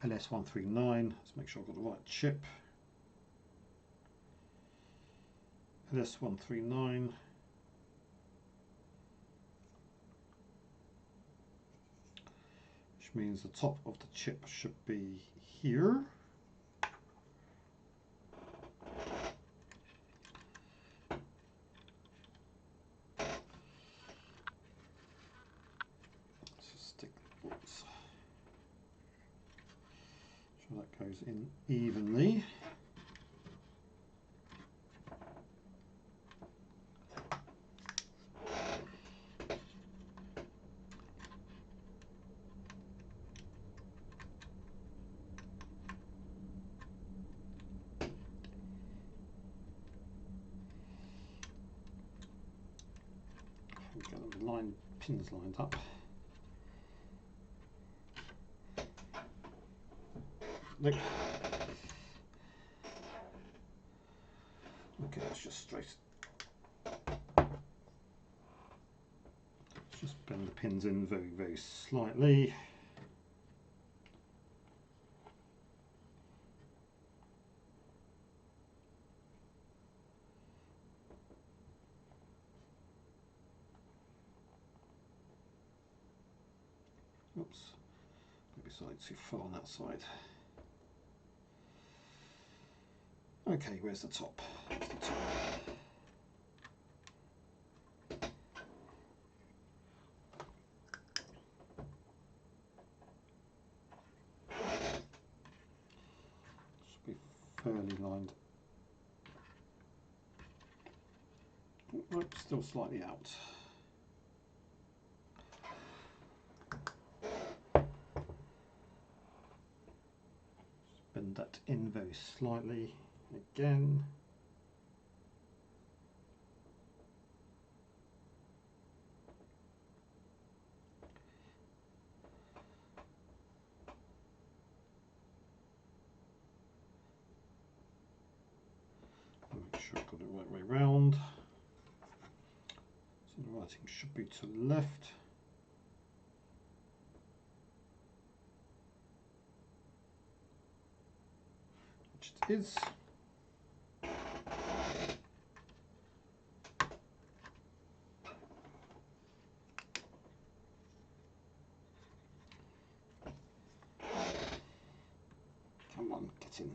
LS139. Let's make sure I've got the right chip. LS139. Which means the top of the chip should be here. So that goes in evenly. Get the pins lined up. Look. Okay, let's just straight. Let's just bend the pins in very, very slightly. Oops, maybe slightly too far on that side. Okay, where's the top? Where's the top? Should be fairly lined. Oh, nope, still slightly out. Bend that in very slightly again. Make sure I've got it the right way round. So the writing should be to the left. Which it is. Come on, get in.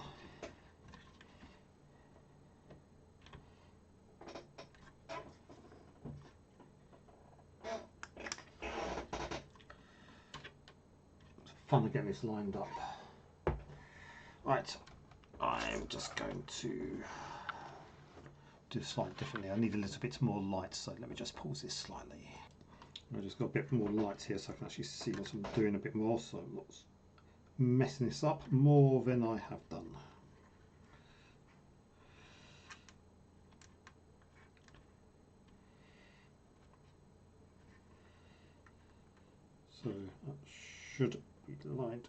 Fun to get this lined up. Right, I'm just going to do slightly differently. I need a little bit more light, so let me just pause this slightly. I've just got a bit more light here so I can actually see what I'm doing a bit more, so I'm not messing this up more than I have done. So that should be lined.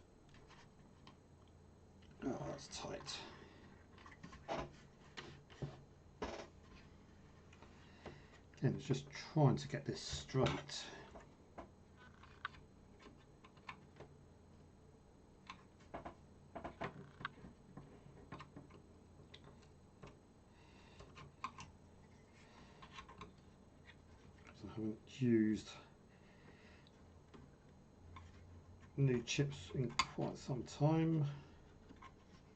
Oh, that's tight. Again, it's just trying to get this straight. I haven't used new chips in quite some time.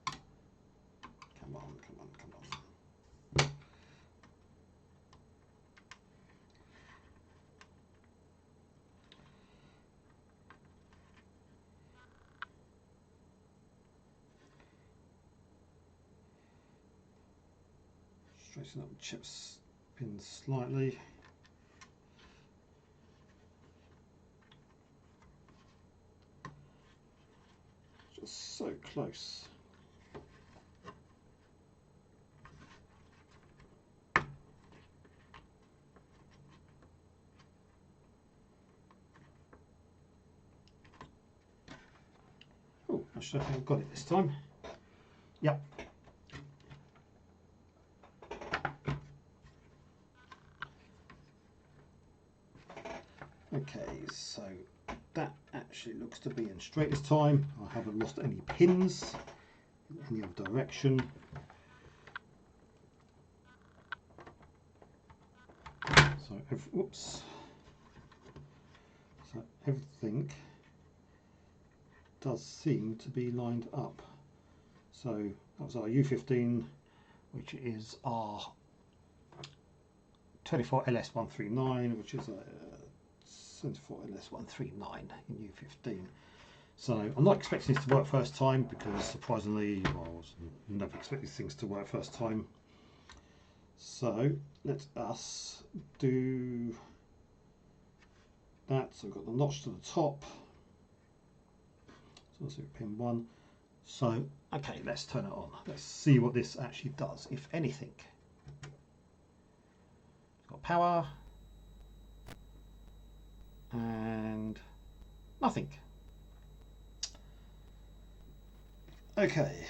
Come on, come on, come on. Straighten up the chips pin slightly. Just so close. Oh, actually I think I've got it this time. Yep. Okay, so that actually looks to be in straight this time. I haven't lost any pins in any other direction. So, whoops. So everything does seem to be lined up. So that was our U15, which is our 24LS139, which is a 74LS139 in U15. So I'm not expecting this to work first time because surprisingly, well, I was never expecting things to work first time. So let us do that. So we've got the notch to the top. So let's do pin 1. So, okay, let's turn it on. Let's see what this actually does, if anything. It's got power and nothing. Okay.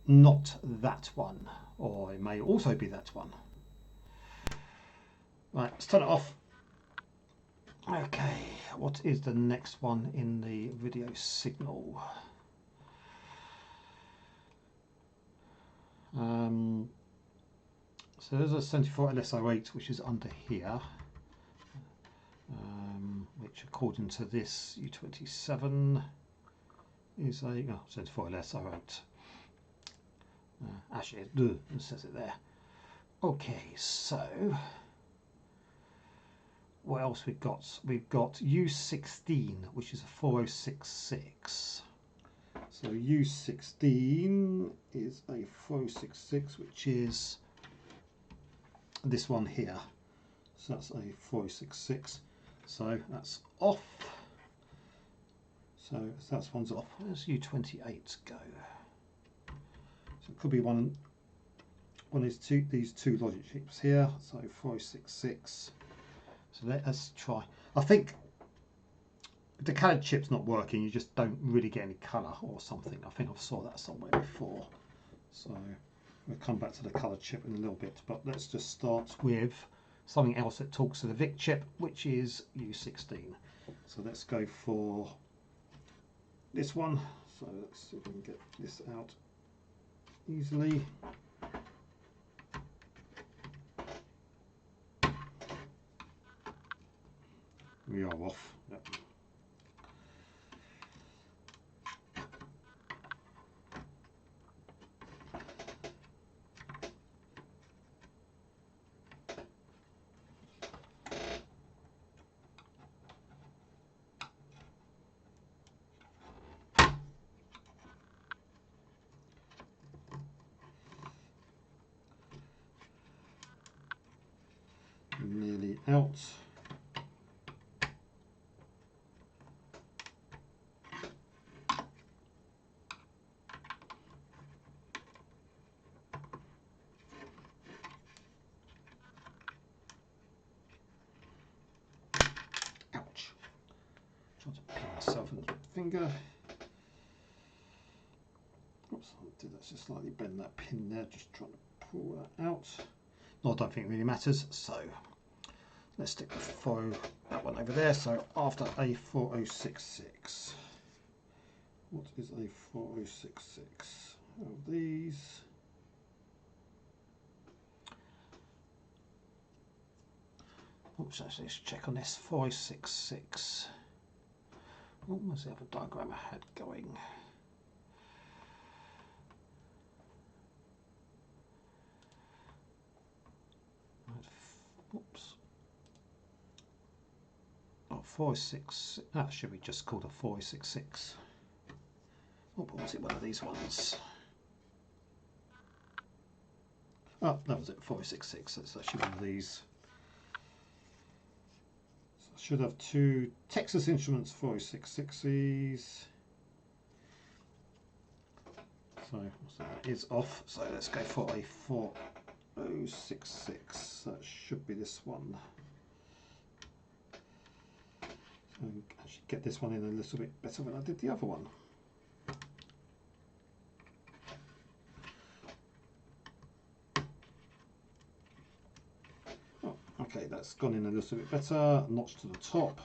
Not that one, or it may also be that one. Right, let's turn it off. Okay, what is the next one in the video signal? So there's a 74 LS08 which is under here. which according to this U27 is a 74 less. I wrote actually it says it there. Okay, so what else we've got? We've got U16, which is a 4066. So U16 is a 4066, which is this one here. So that's a 4066. So that's off. So that one's off. Where's U28 go? So it could be one of these two logic chips here. So 4066. So let us try. I think the coloured chip's not working. You just don't really get any colour or something. I think I saw that somewhere before. So we'll come back to the coloured chip in a little bit. But let's just start with something else that talks to the VIC chip, which is U16. So let's go for this one. So let's see if we can get this out easily. We are off. Yep. Nearly out. Ouch. Trying to pin myself in the finger. Oops, I did that, just slightly bend that pin there, just trying to pull that out. No, I don't think it really matters, so let's stick that one over there. So after a 4066, what is a 4066? Oh, these. Oops, actually, let's check on this 4066. What was the other diagram I had going? Oops. Oh, 466. That should be just called a 466. Oh, but was it one of these ones? Oh, that was it, 466. That's actually one of these. So I should have two Texas Instruments 466s. So that is off. So let's go for a 4066. That should be this one. So I should get this one in a little bit better than I did the other one. Oh, okay, that's gone in a little bit better. Notch to the top.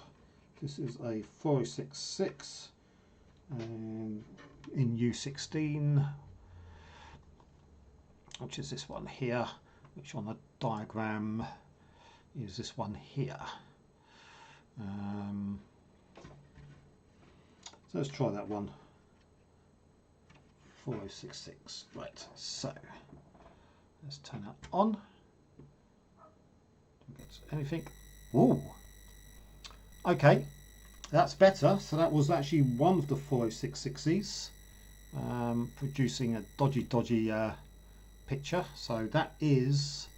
This is a 4066 and in U16, which is this one here, which on the diagram is this one here. So let's try that one. 4066. Right, so let's turn that on. Don't get anything. Ooh. Okay, that's better. So that was actually one of the 4066s, producing a dodgy picture. So that is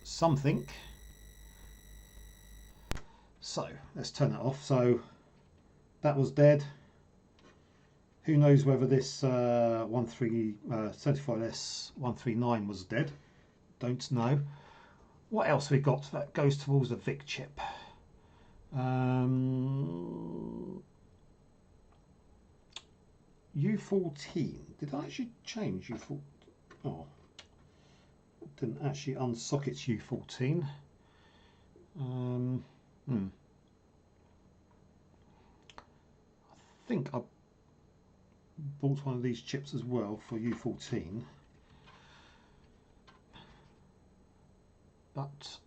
something. So let's turn that off. So that was dead. Who knows whether this 75S139 was dead? Don't know. What else we got that goes towards the VIC chip? U14. Did I actually change U14? Oh, didn't actually unsocket U14. I think I bought one of these chips as well for U14, but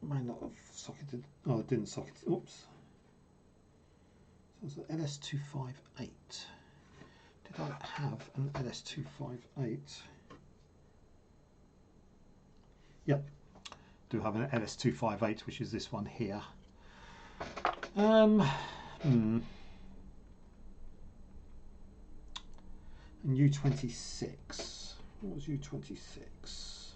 may not have socketed. Oh, it didn't socket. Oops. So it's an LS258. Did I have an LS258? Yep, do have an LS258, which is this one here. And U26. What was U26?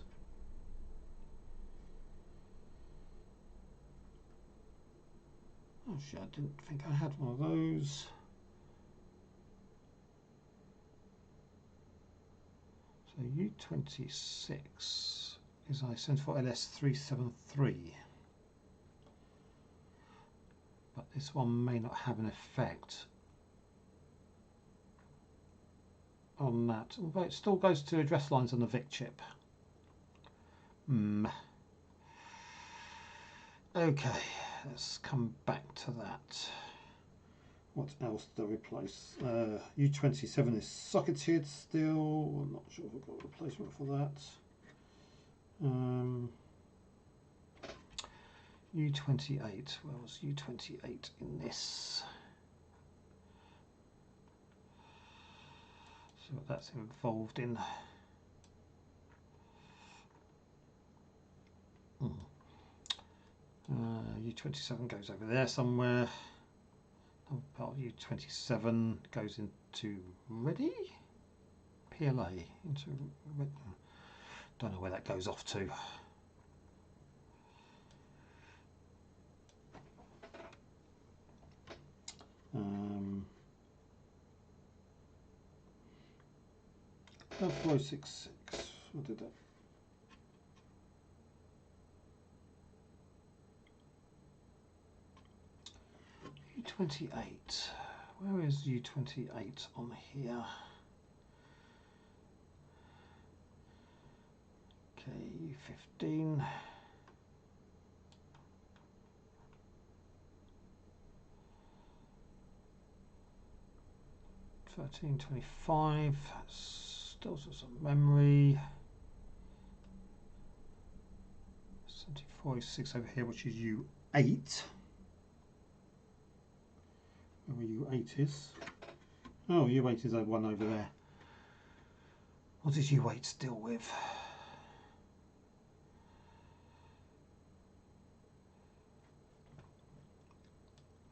Oh shit, I didn't think I had one of those. So U26 is I sent for LS373. But this one may not have an effect on that, although it still goes to address lines on the VIC chip. Okay, let's come back to that. What else did I replace? U27 is socketed still. I'm not sure if I've got a replacement for that. U28, where was U28 in this? See what that's involved in. U27 goes over there somewhere. Another part of U27 goes into ready? PLA into ready. Don't know where that goes off to. F466. What did that? U28. Where is U28 on here? Okay, U15. $13.25. Still some memory. 74.6 over here, which is U8. Where U8 is. Oh, U8 is one over there. What does U8 deal with?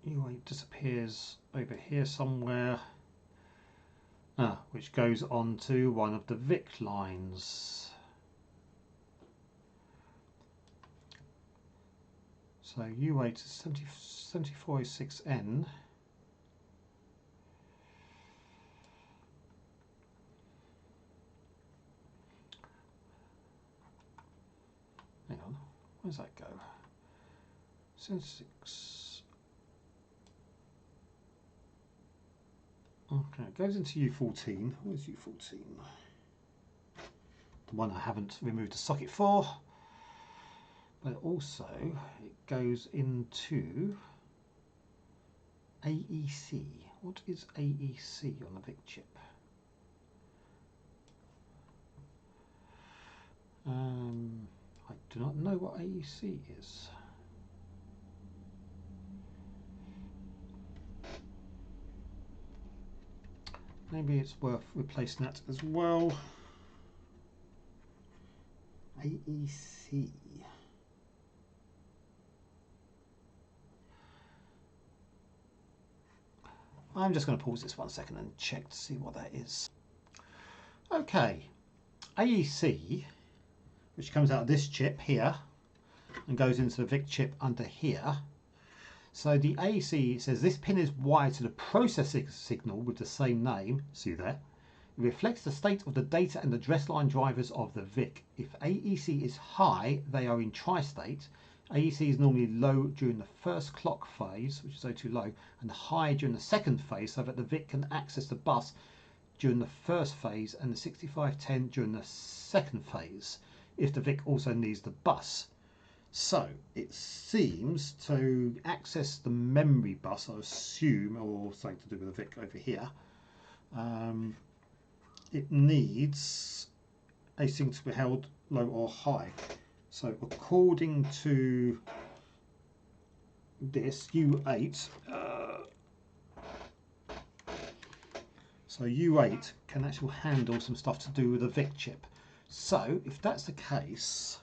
U8 disappears over here somewhere. Which goes on to one of the VIC lines. So U8 is 74.6N. Hang on, where does that go? 76. Okay, it goes into U14. Where's U14? The one I haven't removed a socket for. But also it goes into AEC. What is AEC on the VIC chip? I do not know what AEC is. Maybe it's worth replacing that as well. AEC. I'm just going to pause this 1 second and check to see what that is. Okay, AEC, which comes out of this chip here and goes into the VIC chip under here. So the AEC says this pin is wired to the processing signal with the same name, see there. It reflects the state of the data and address line drivers of the VIC. If AEC is high, they are in tri-state. AEC is normally low during the first clock phase, which is O2 low, and high during the second phase, so that the VIC can access the bus during the first phase and the 6510 during the second phase, if the VIC also needs the bus. So it seems to access the memory bus, I assume, or something to do with the VIC over here. It needs a signal to be held low or high. So according to this U8, so U8 can actually handle some stuff to do with a VIC chip. So if that's the case,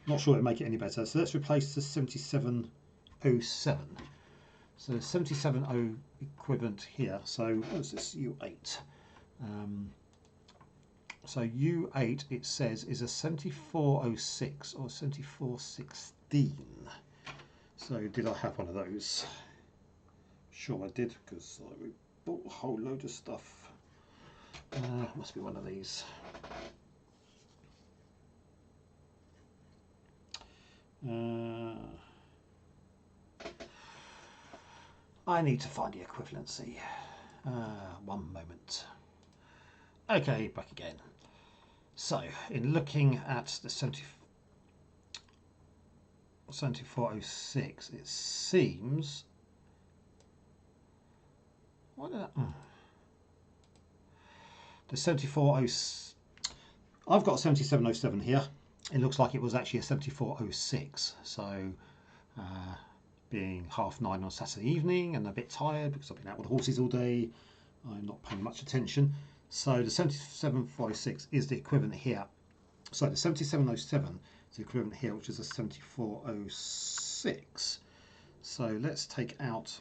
not sure it'll make it any better. So let's replace the 7707. So the 770 equivalent here. So what's this U8? So U8 it says is a 7406 or 7416. So did I have one of those? Sure I did, because I bought a whole load of stuff. Must be one of these. I need to find the equivalency. One moment. Okay, back again. So, in looking at the 7406, it seems. What did that? The 7406. I've got a 7707 here. It looks like it was actually a 7406. So, being 9:30 on Saturday evening and a bit tired because I've been out with the horses all day, I'm not paying much attention. So the 7746 is the equivalent here. So the 7707 is the equivalent here, which is a 7406. So let's take out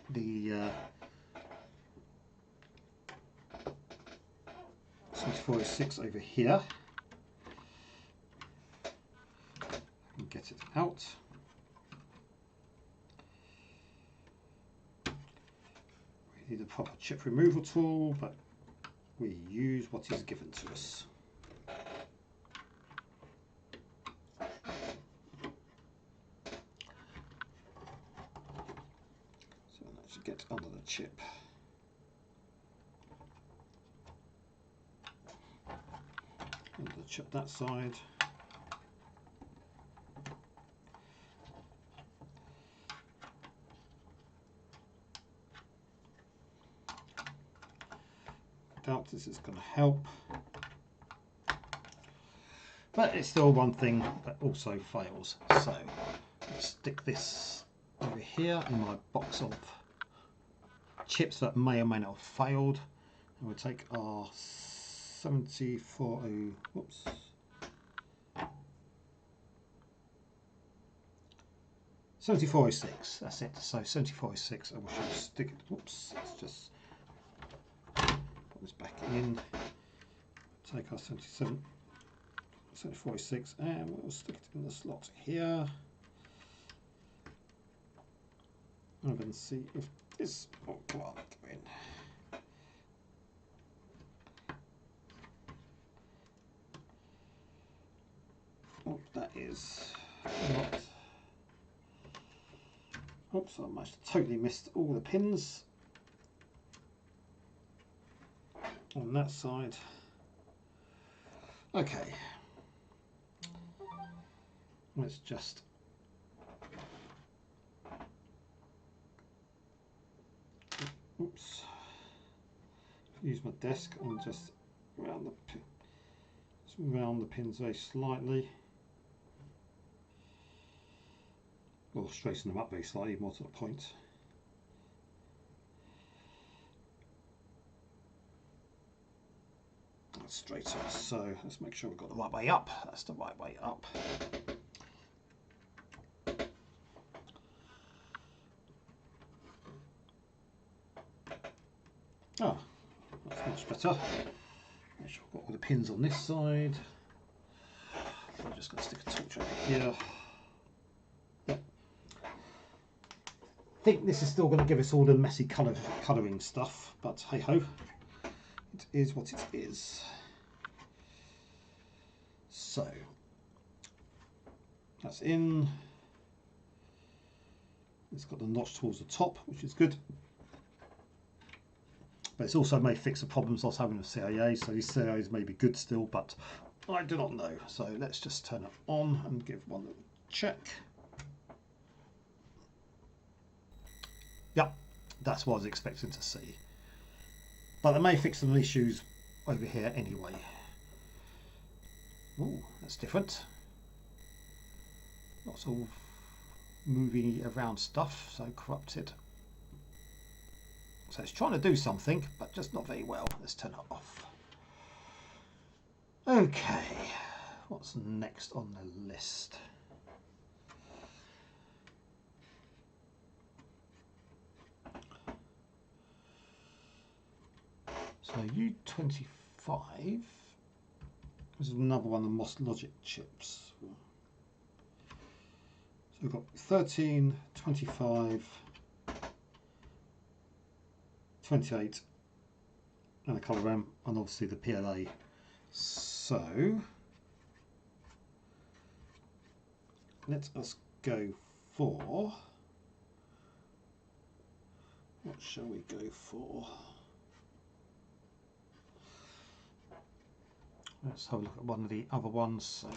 the 7406 over here and get it out. We need a proper chip removal tool, but we use what is given to us. So let's get under the chip. Under the chip that side. Doubt this is going to help, but it's still one thing that also fails. So let's stick this over here in my box of chips that may or may not have failed, and we'll take our 7406. That's it. So 7406, and we should stick it. Whoops, let's just this back in, take our 7406 and we'll stick it in the slot here and then see if this will go in. Oh, that is not. Oops, I must have totally missed all the pins on that side. Okay, let's just use my desk and just round the pins very slightly, or straighten them up very slightly, more to the point. Straighter, so let's make sure we've got the right way up. That's the right way up. Oh, that's much better. Make sure I've got all the pins on this side. So I'm just going to stick a torch over here. Yep. I think this is still going to give us all the messy colouring stuff, but hey ho, it is what it is. So that's in. It's got the notch towards the top, which is good. But it's also may fix the problems I was having with CIA. So these CIAs may be good still, but I do not know. So let's just turn it on and give one little check. Yep, that's what I was expecting to see. But they may fix some issues over here anyway. Oh, that's different. Lots of moving around stuff, so corrupted. So it's trying to do something, but just not very well. Let's turn it off. Okay, what's next on the list? So U25 is another one of the MOS logic chips. So we've got 13, 25, 28 and a colour RAM, and obviously the PLA. So let us go for, what shall we go for? Let's have a look at one of the other ones. So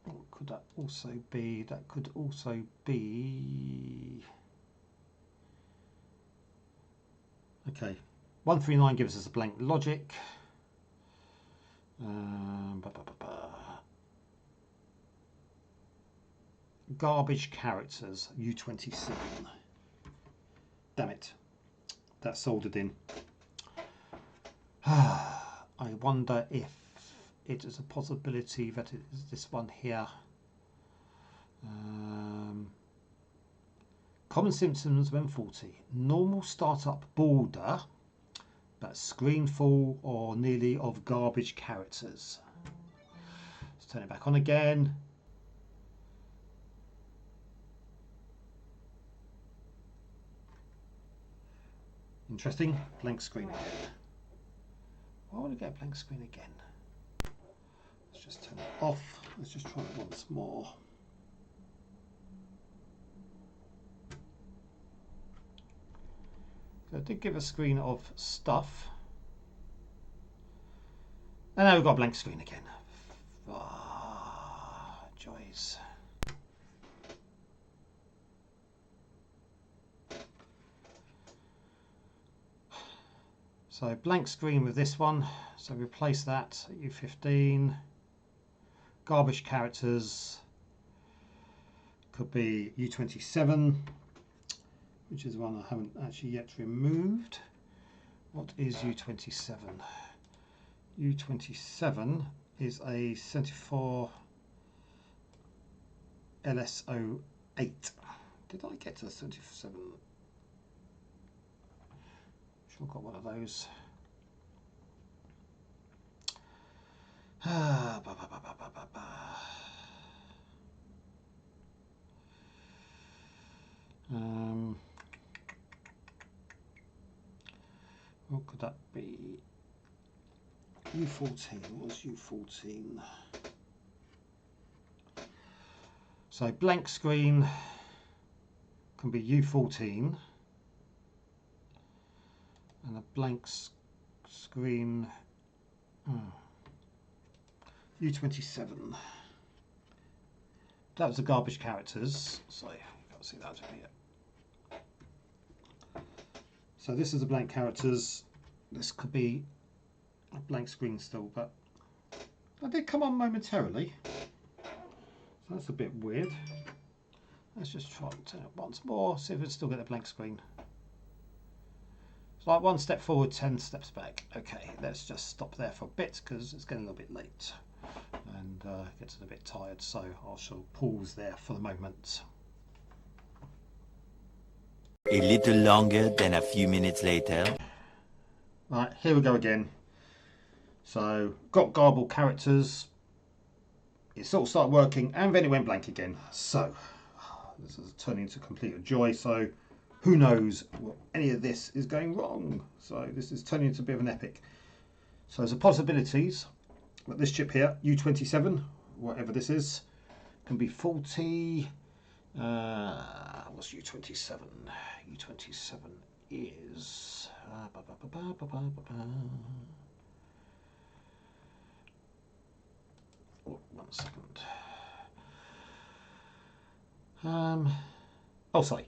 what could that also be? That could also be, okay, 139 gives us a blank logic. Garbage characters, U27. Damn it, that's soldered in. I wonder if it is a possibility that it is this one here. Common symptoms when faulty: normal startup border, but screen full or nearly of garbage characters. Let's turn it back on again. Interesting, blank screen again. Why would I get a blank screen again? Let's just turn it off. Let's just try it once more. So it did give a screen of stuff. And now we've got a blank screen again. Ah, joys. So blank screen with this one. So replace that at U15. Garbage characters could be U27, which is one I haven't actually yet removed. What is U27? U27 is a 74 LSO8. Did I get to the 77? Sure got one of those. What could that be? U14. What's U14? So blank screen can be U14, and a blank screen U27. That was the garbage characters, so you can't see that yet. So this is the blank characters. This could be a blank screen still, but that did come on momentarily. So that's a bit weird. Let's just try and turn it once more, see if we can still get the blank screen. It's like 1 step forward, 10 steps back. Okay, let's just stop there for a bit because it's getting a little bit late and gets a bit tired, so I shall pause there for the moment. A little longer than a few minutes later. Right, here we go again. So got garbled characters. It sort of started working and then it went blank again. So this is turning into complete joy. So who knows what any of this is going wrong. So this is turning into a bit of an epic. So there's a possibilities that this chip here, U27, whatever this is, can be faulty. What's U27? U27 is oh, 1 second. Oh, sorry.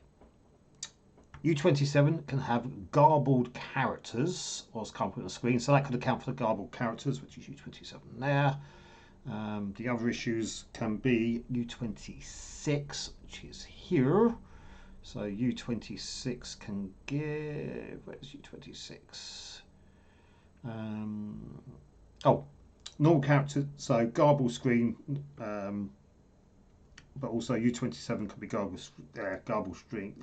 U27 can have garbled characters, or come up on the screen, so that could account for the garbled characters, which is U27 there. The other issues can be U26, which is here. So U26 can give, where's U26? Oh, normal character, so garbled screen, but also U27 could be garbled screen,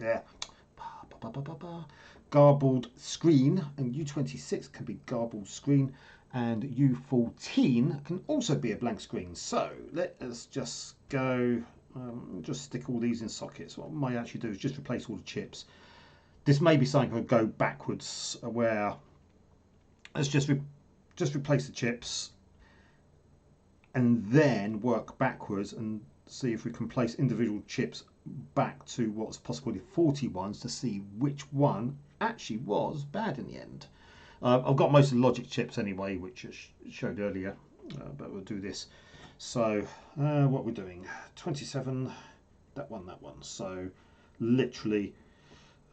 garbled screen, and U26 can be garbled screen, and U14 can also be a blank screen. So let us just go, just stick all these in sockets. What I might actually do is just replace all the chips. This may be something I'll go backwards, where let's just replace the chips and then work backwards and see if we can place individual chips back to what's possibly 40 ones to see which one actually was bad in the end. I've got most of the logic chips anyway, which I showed earlier, but we'll do this. So what we're doing, 27, that one. So literally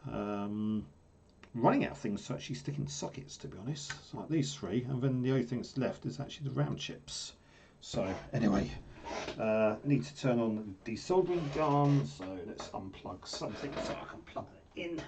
running out of things to actually stick in sockets, to be honest. So like these three, and then the only thing that's left is actually the round chips. So anyway, need to turn on the desoldering gun, so let's unplug something so I can plug it in.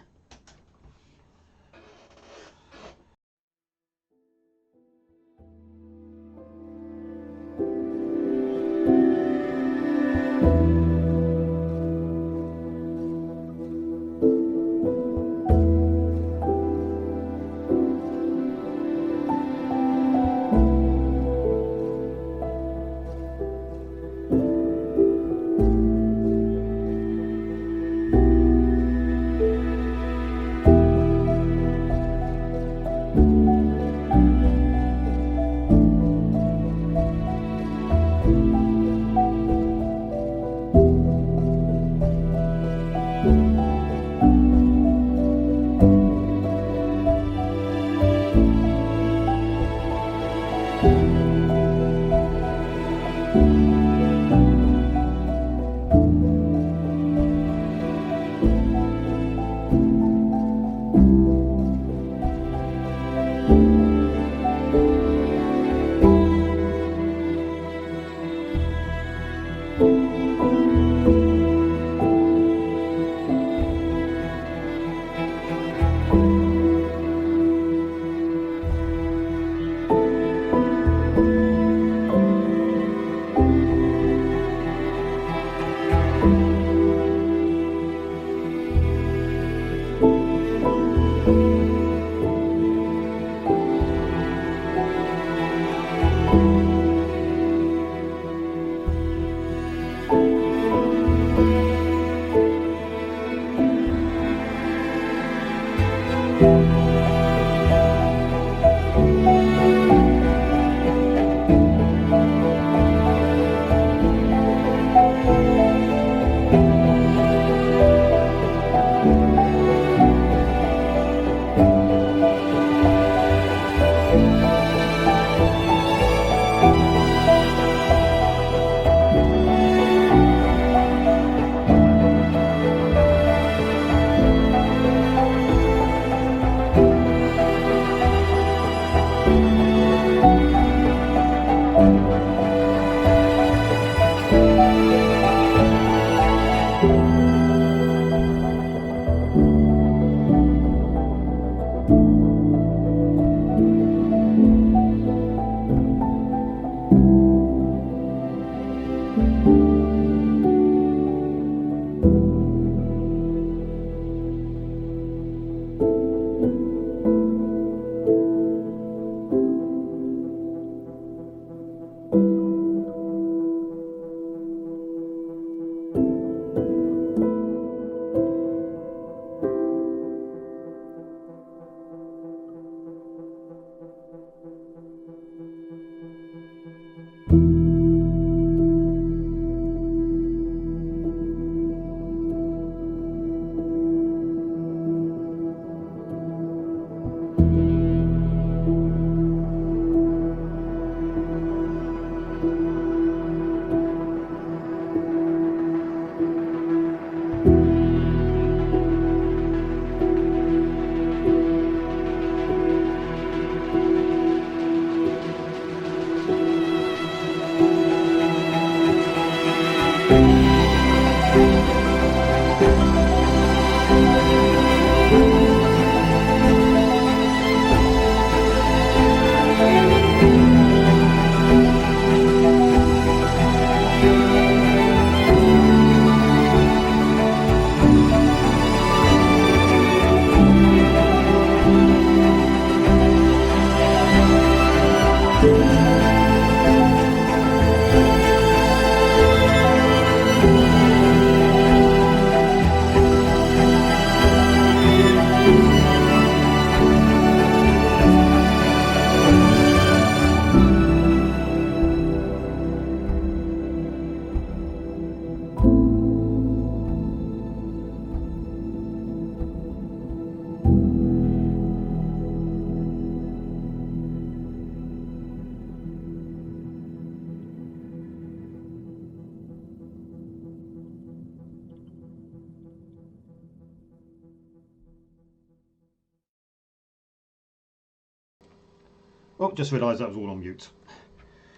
Oh, just realised that was all on mute.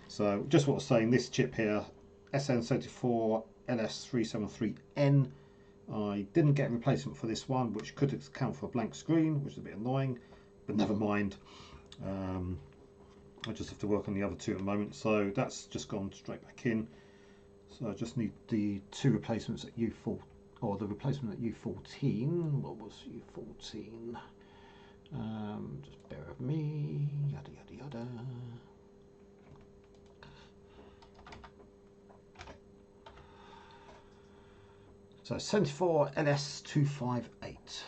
So just what I was saying, this chip here, SN74 LS373N, I didn't get a replacement for this one, which could account for a blank screen, which is a bit annoying, but never mind. I just have to work on the other two at the moment, so that's just gone straight back in. So I just need the two replacements at U4, or the replacement at U14. What was U14? Just bear with me. Yada yada yada. So 74 LS258.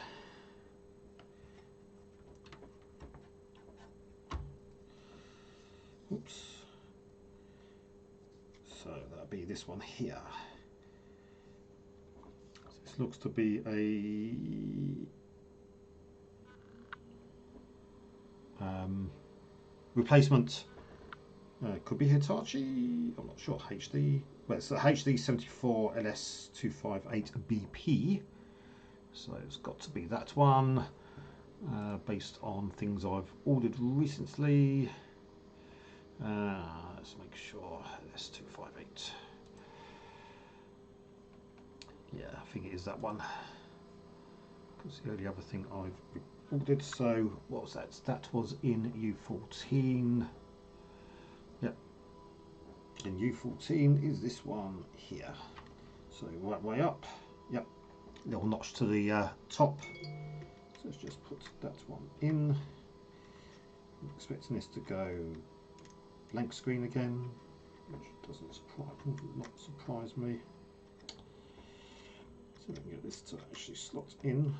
Oops. So that'll be this one here. This looks to be a replacement. Could be Hitachi. I'm not sure. HD. Well, it's a HD 74 LS258 BP. So it's got to be that one. Based on things I've ordered recently. Let's make sure LS258. Yeah, I think it is that one. Because the only other thing I've ordered. So what was that? That was in U14. Yep. In U14 is this one here. So right way up. Yep. Little notch to the top. So let's just put that one in. I'm expecting this to go blank screen again, which doesn't surprise me. So we can get this to actually slot in.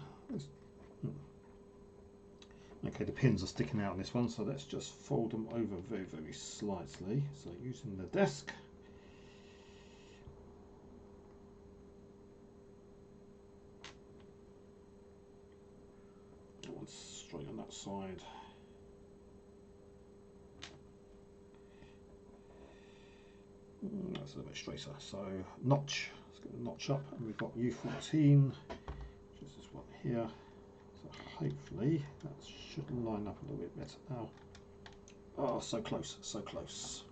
Okay, the pins are sticking out on this one, so let's just fold them over very, very slightly. So using the desk. That one's straight on that side. That's a little bit straighter. So notch, let's get the notch up, and we've got U14, which is this one here. So hopefully that should line up a little bit better now. Oh, so close, so close.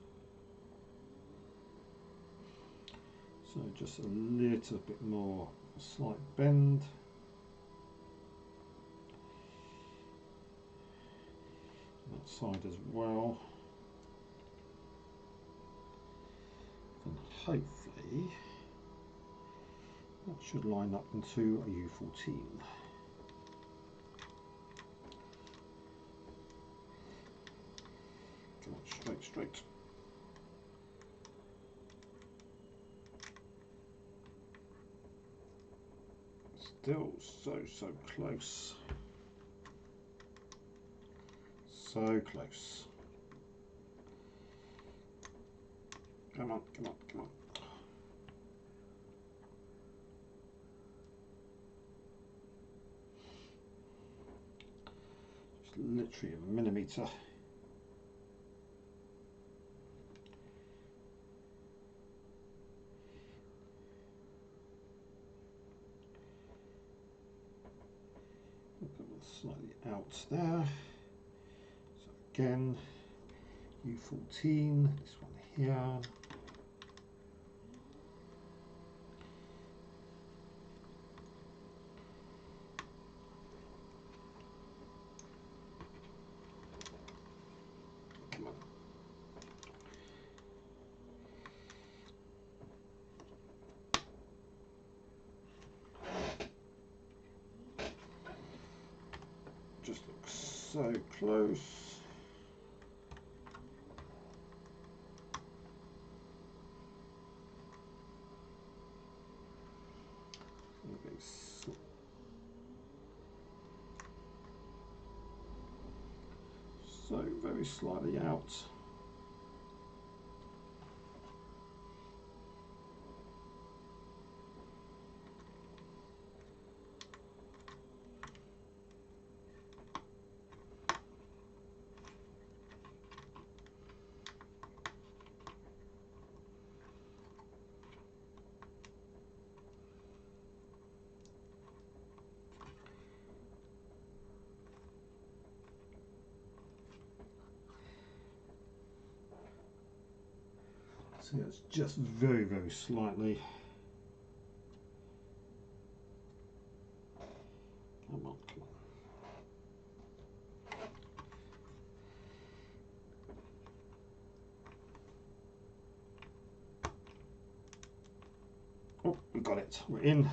So just a little bit more, a slight bend. That side as well. And hopefully that should line up into a U14. Come on, straight, straight. Still so close. So close. Come on, come on, come on. Just literally a millimetre. Slightly out there. So again, U14, this one here. Come on. Just looks so close. So very slightly out. So it's just very, very slightly. Come on, come on. Oh, we got it. We're in.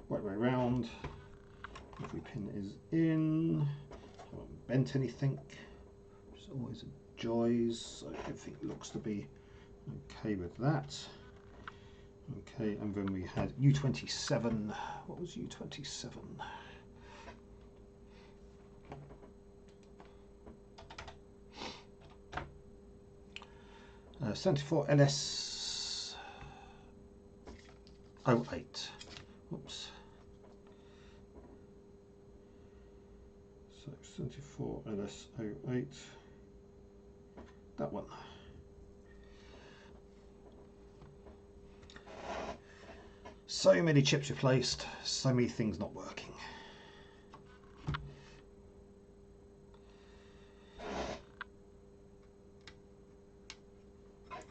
Right way round. Every pin is in. Haven't bent anything, which is always a joy. So everything looks to be okay with that. Okay, and then we had U27. What was U27? 74 LS 08. Oops. So 74 LS 08. That one. So many chips replaced, so many things not working.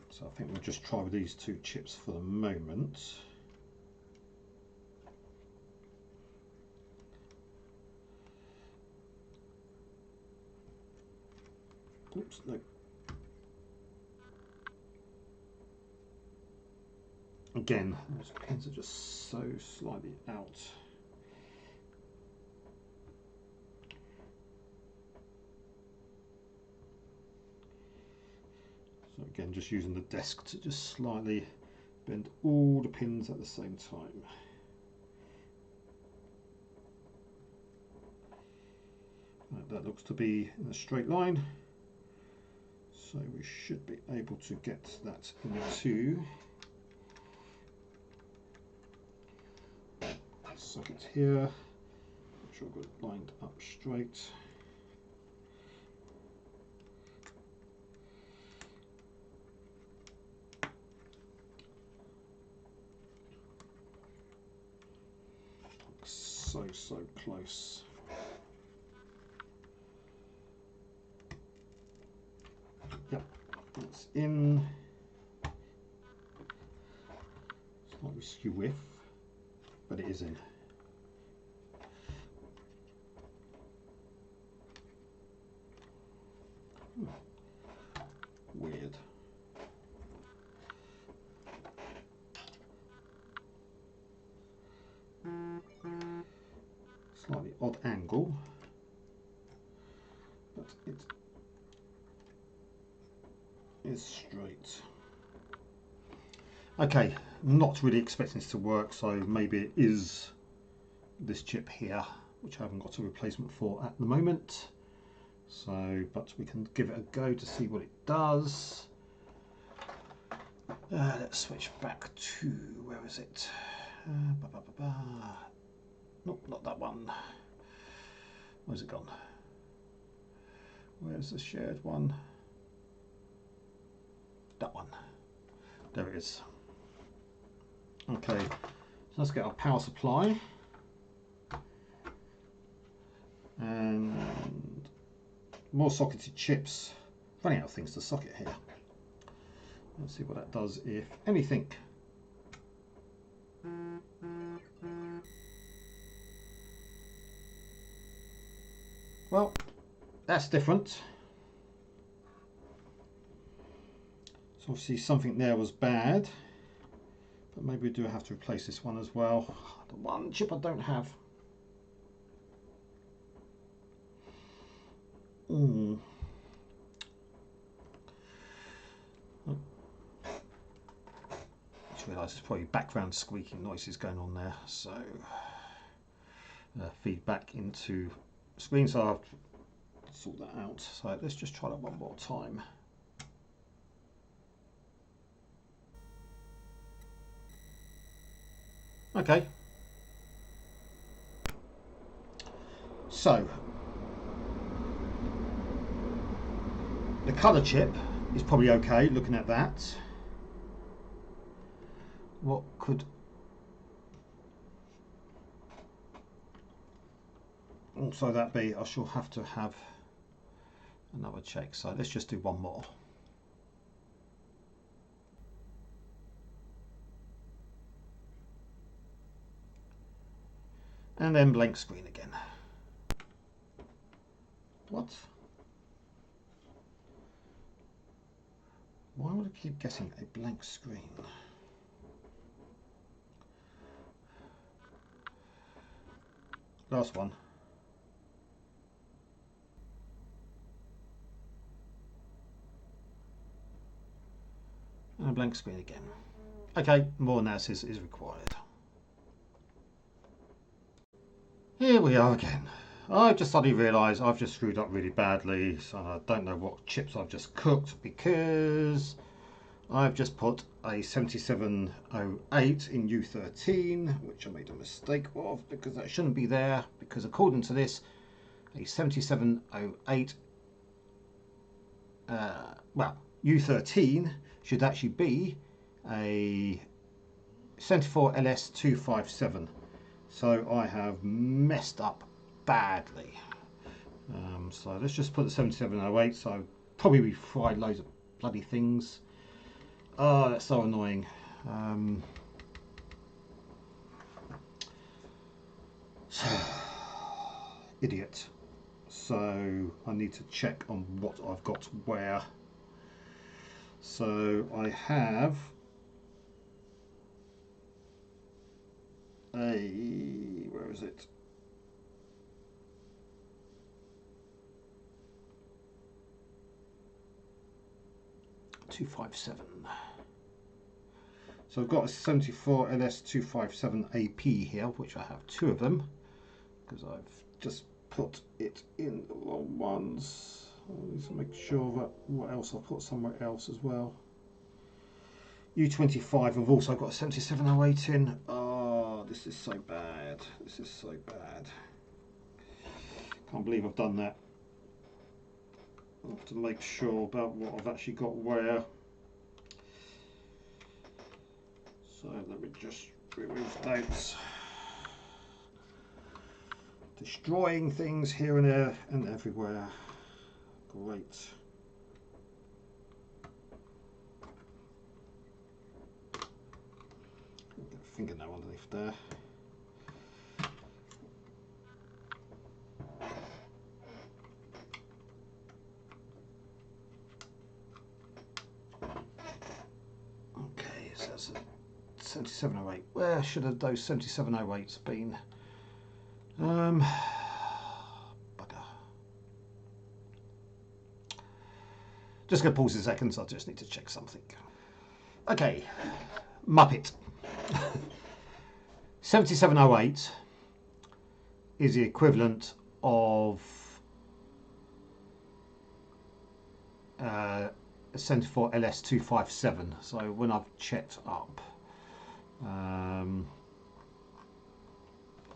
So I think we'll just try with these two chips for the moment. Oops, no. Again, those pins are just so slightly out. So again, just using the desk to just slightly bend all the pins at the same time. Right, that looks to be in a straight line. So we should be able to get that into socket here. Make sure I've got it lined up straight. So close. Yep, it's in. Slightly skew with, but it is in. Weird. Slightly odd angle, but it is straight. Okay, not really expecting this to work, so maybe it is this chip here, which I haven't got a replacement for at the moment. So, but we can give it a go to see what it does. Let's switch back to, where is it? Nope, not that one. Where's it gone? Where's the shared one? That one. There it is. Okay, so let's get our power supply. And more socketed chips. Running out of things to socket here. Let's see what that does, if anything. Well, that's different. So obviously something there was bad, but maybe we do have to replace this one as well. The one chip I don't have. Just realised there's probably background squeaking noises going on there, so feedback into the screen, so I'll have to sort that out. So let's just try that one more time. Okay. So the colour chip is probably okay, looking at that. What could also that be? I shall have to have another check. So let's just do one more. And then blank screen again. What? Why would I keep getting a blank screen? Last one. And a blank screen again. Okay, more analysis is required. Here we are again. I've just suddenly realised I've just screwed up really badly, so I don't know what chips I've just cooked because I've just put a 7708 in U13, which I made a mistake of because that shouldn't be there, because according to this, a 7708, well, U13 should actually be a 74 LS257. So I have messed up badly. So let's just put the 7708. So probably we fried loads of bloody things. Oh, that's so annoying. Idiot. So I need to check on what I've got where. So I have where is it? .257. So I've got a 74 LS257 AP here, which I have two of them because I've just put it in the wrong ones. I need to make sure that what else I've put somewhere else as well. U25, I've also got a 7708 in. Oh, this is so bad. This is so bad. Can't believe I've done that. I have to make sure about what I've actually got where. So let me just remove notes. Destroying things here and there and everywhere. Great. Get a fingernail underneath there. Okay, so that's a 7708. Where should have those 7708s been? Bugger. Just going to pause a second, so I just need to check something. Okay, Muppet. 7708 is the equivalent of a 74 LS257. So when I've checked up,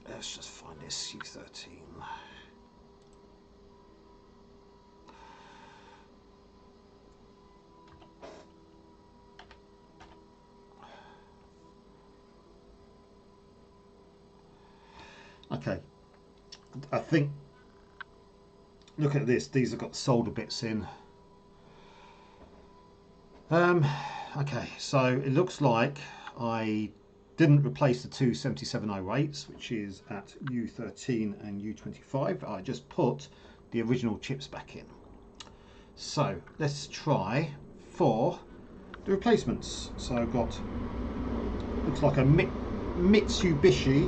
let's just find this U13. Okay, I think, look at this, these have got solder bits in. Okay, so it looks like I didn't replace the two 7708s, which is at U13 and U25. I just put the original chips back in. So let's try for the replacements. So I've got, looks like a Mitsubishi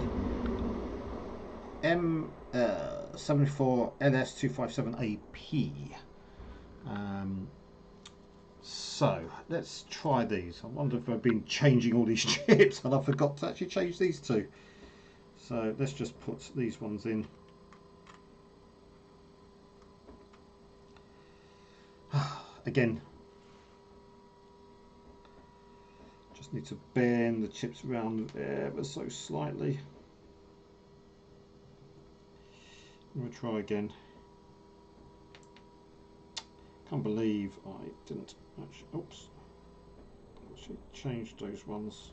M74 LS257AP. So let's try these. I wonder if I've been changing all these chips and I forgot to actually change these two. So let's just put these ones in. Again, just need to bend the chips around ever so slightly. I'm going to try again. Can't believe I didn't actually change those ones.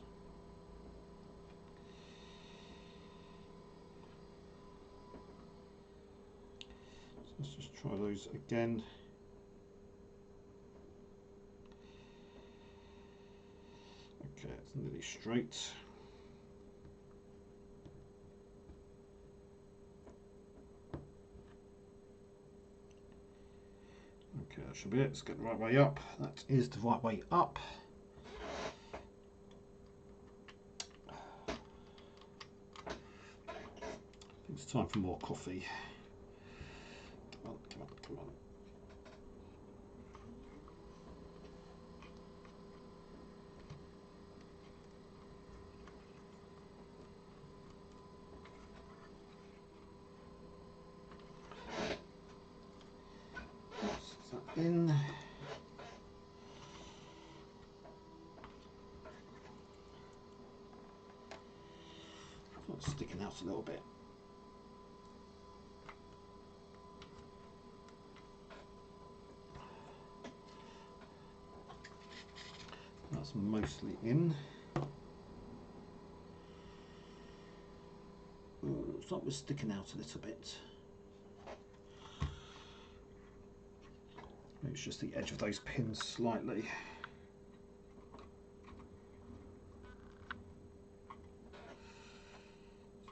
So let's just try those again. Okay, it's nearly straight. Okay, that should be it. Let's get the right way up. That is the right way up. It's time for more coffee. Come on, come on, come on. What's that in? It's sticking out a little bit. That's mostly in. Looks like we're sticking out a little bit. Maybe it's just the edge of those pins slightly.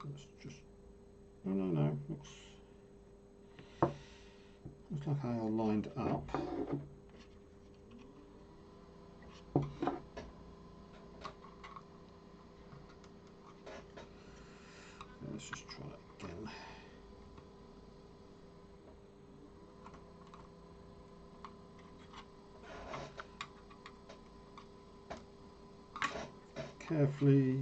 So let's just, no, looks like I are lined up. Let's just try it again. Carefully.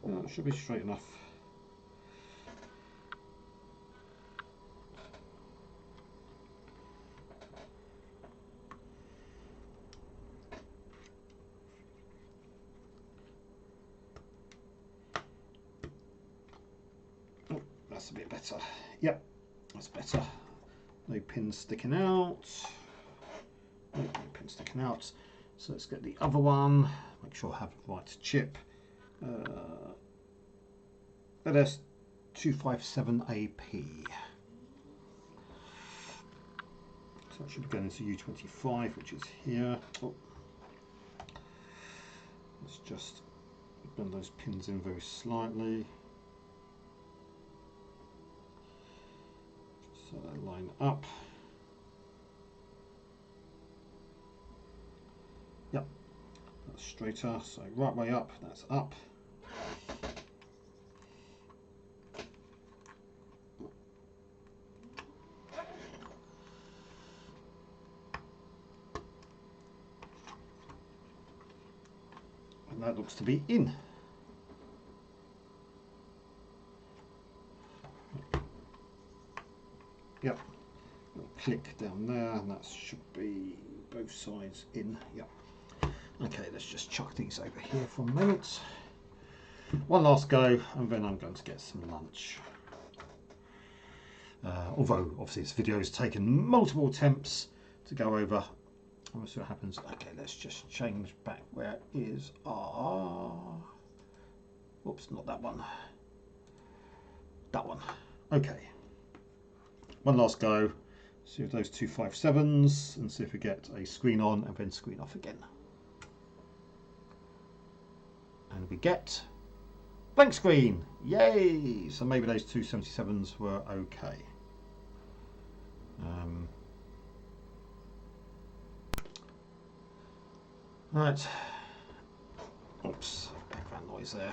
No, it should be straight enough. Oh, that's a bit better. Yep, that's better. No pins sticking out. No pins sticking out. So let's get the other one. Make sure I have the right chip. LS257AP. So that should be going into U25, which is here. Oh. Let's just bend those pins in very slightly. So they line up. Yep, that's straighter. So right way up, that's up. And that looks to be in. Yep, little click down there, and that should be both sides in. Yep. Okay, let's just chuck these over here for a minute. One last go, and then I'm going to get some lunch. Although obviously this video has taken multiple attempts to go over. We'll see what happens. Okay, let's just change back where it is. Oops, not that one. That one. Okay. One last go. See if those 257s and see if we get a screen on and then screen off again. And we get blank screen. Yay! So maybe those 277s were okay. Right. Oops, background noise there.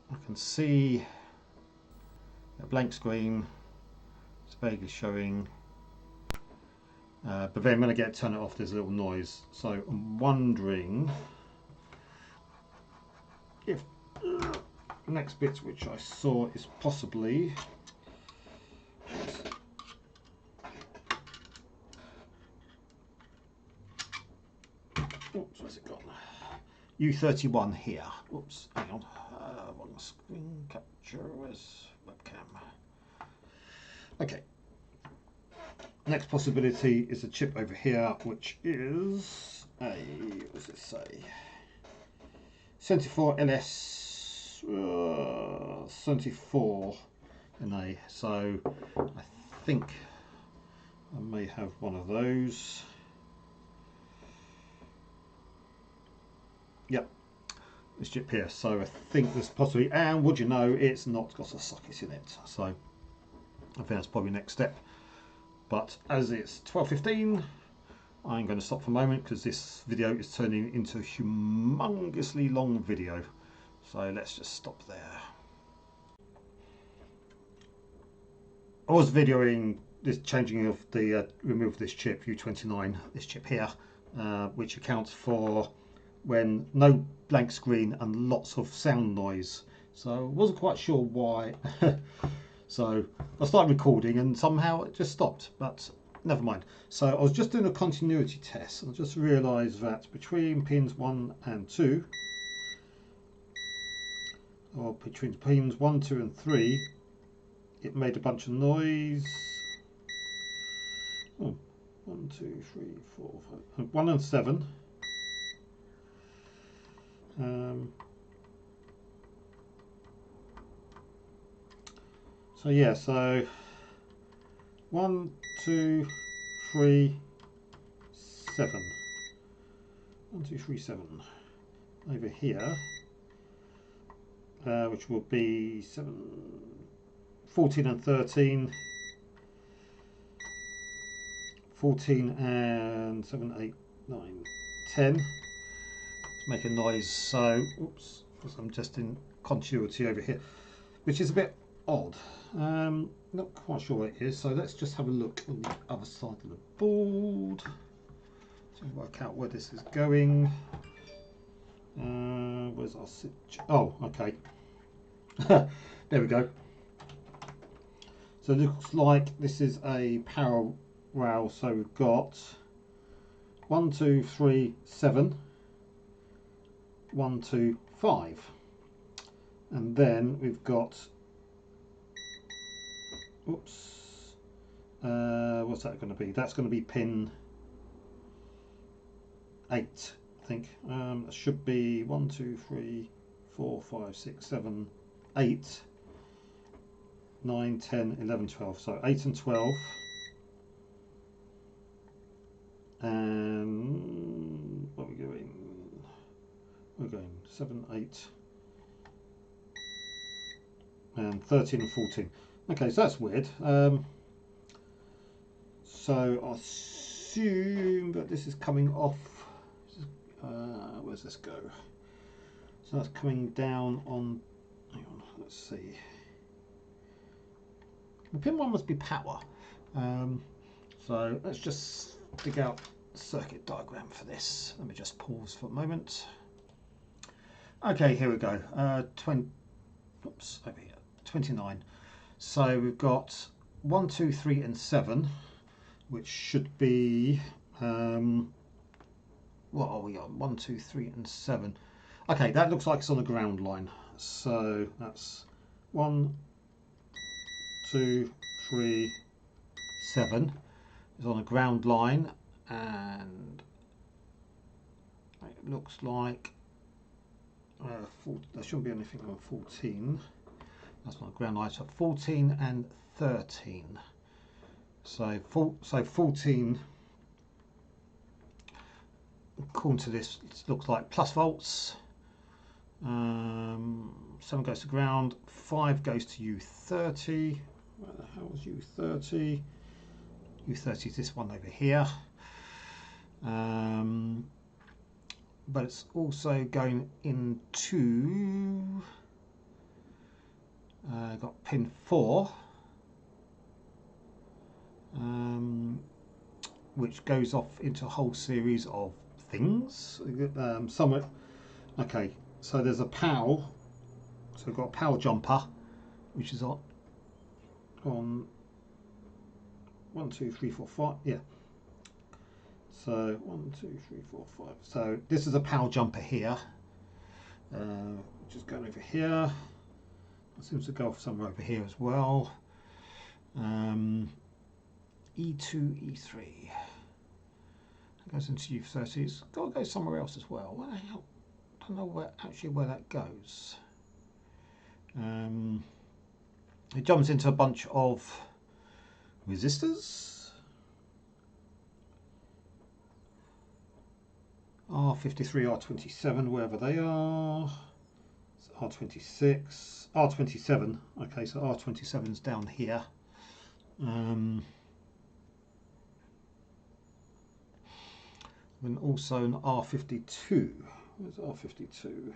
I can see a blank screen. It's vaguely showing. But then when I turn it off, there's a little noise. So I'm wondering if the next bit which I saw is possibly oops, where's it gone? U31 here. Oops, hang on. One screen capture. Where's webcam? Okay. Next possibility is a chip over here, which is a, what does it say? 74 LS 74 NA. So I think I may have one of those. Yep, this chip here. So I think this possibly, and would you know, it's not got a socket in it. So I think that's probably next step. But as it's 12:15, I'm going to stop for a moment because this video is turning into a humongously long video. So let's just stop there. I was videoing this changing of the remove this chip U29, this chip here, which accounts for when no blank screen and lots of sound noise. So I wasn't quite sure why. So I started recording and somehow it just stopped, but never mind. So I was just doing a continuity test and I just realised that between pins 1 and 2, or between pins 1, 2 and 3, it made a bunch of noise. Oh, 1, 2, 3, 4, 5, 1 and 7. So yeah, so 1, 2, 3, 7. 1, 2, 3, 7. Over here, which will be 7, 14 and 13. 14 and 7, 8, 9, 10. Let's make a noise. So, oops, because I'm just in continuity over here, which is a bit odd. Not quite sure what it is. So let's just have a look on the other side of the board to work out where this is going. Where's our switch? Oh, okay. There we go. So it looks like this is a power rail. So we've got 1, 2, 3, 7, 1, 2, 5, and then we've got, oops, what's that going to be? That's going to be pin 8, I think. It should be 1, 2, 3, 4, 5, 6, 7, 8, 9, 10, 11, 12. So 8 and 12. And what are we going? We're going 7, 8, and 13 and 14. Okay, so that's weird. So I assume that this is coming off. Where's this go? So that's coming down on. Hang on, let's see. The pin 1 must be power. So let's just dig out the circuit diagram for this. Let me just pause for a moment. Okay, here we go. 29. So we've got 1, 2, 3 and 7, which should be what are we on? 1, 2, 3 and 7. Okay, that looks like it's on a ground line. So that's 1, 2, 3, 7 is on a ground line, and it looks like there shouldn't be anything on 14. That's not a ground line. So 14 and 13. So 14, according to this, it looks like plus volts. 7 goes to ground. 5 goes to U30. Where the hell is U30? U30 is this one over here. But it's also going into got pin 4, which goes off into a whole series of things. Okay, so there's a PAL. So we've got a PAL jumper, which is on 1, 2, 3, 4, 5. Yeah. So 1, 2, 3, 4, 5. So this is a PAL jumper here, which is going over here. It seems to go off somewhere over here as well. E2, E3. It goes into U30. It's got to go somewhere else as well. Where the hell? I don't know where that goes. It jumps into a bunch of resistors. R53, R27, wherever they are. R26, R27. Okay, so R27's down here. And also an R52. Where's R52?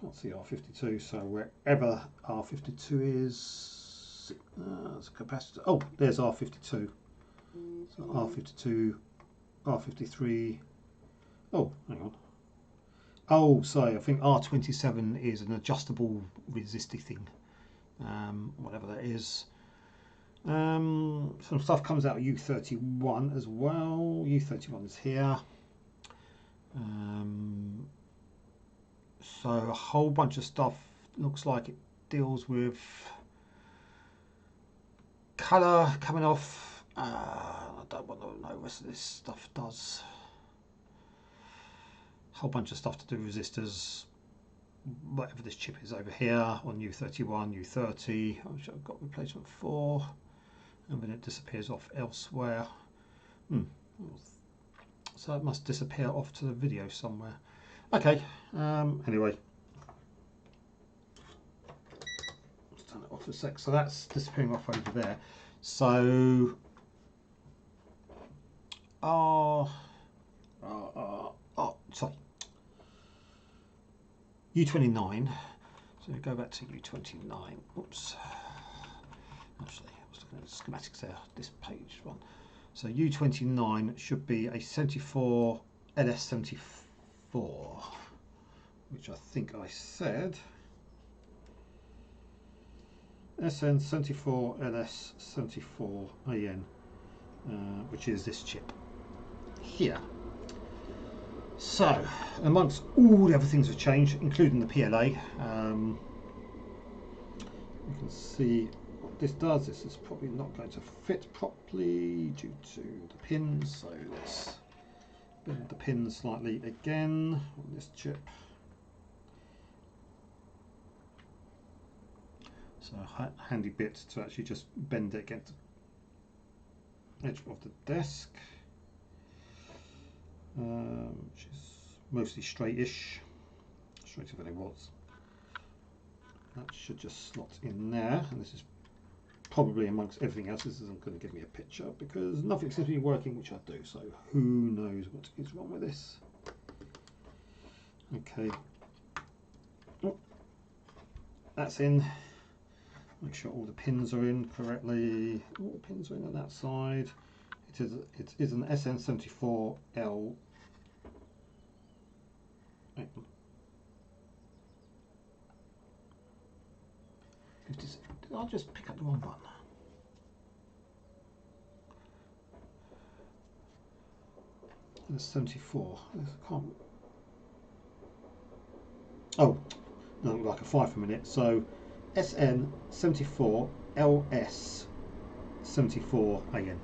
Can't see R52, so wherever R52 is, it's a capacitor. Oh, there's R52. So R52, R53. Oh, hang on. Oh, sorry, I think R27 is an adjustable resistor thing, whatever that is. Some stuff comes out of U31 as well. U31 is here. So a whole bunch of stuff looks like it deals with colour coming off. I don't want to know what the rest of this stuff does. A whole bunch of stuff to do with resistors. Whatever this chip is over here on U31, U30, which I've got replacement for, and then it disappears off elsewhere. So it must disappear off to the video somewhere. Okay, anyway, let's turn it off for a sec. So that's disappearing off over there. So, sorry, U29. So we go back to U29. Oops. Actually, I was looking at the schematics there. This page one. So U29 should be a 74 LS74, which I think I said. SN74 LS74 AN, which is this chip here. So, amongst all the other things that have changed, including the PLA, you can see what this does. This is probably not going to fit properly due to the pins, so let's bend the pins slightly again on this chip. So a handy bit to actually just bend it against the edge of the desk, which is mostly straightish, straighter than it was. That should just slot in there, and this is probably amongst everything else. This isn't going to give me a picture because nothing seems to be working, which I do, so who knows what is wrong with this. Okay, oh, that's in. Make sure all the pins are in correctly. All the pins are in on that side. It is an SN74L. Did I just pick up the wrong one? There's 74. I can't. Oh, no, like a 5 for a minute. So SN74 LS74 AN.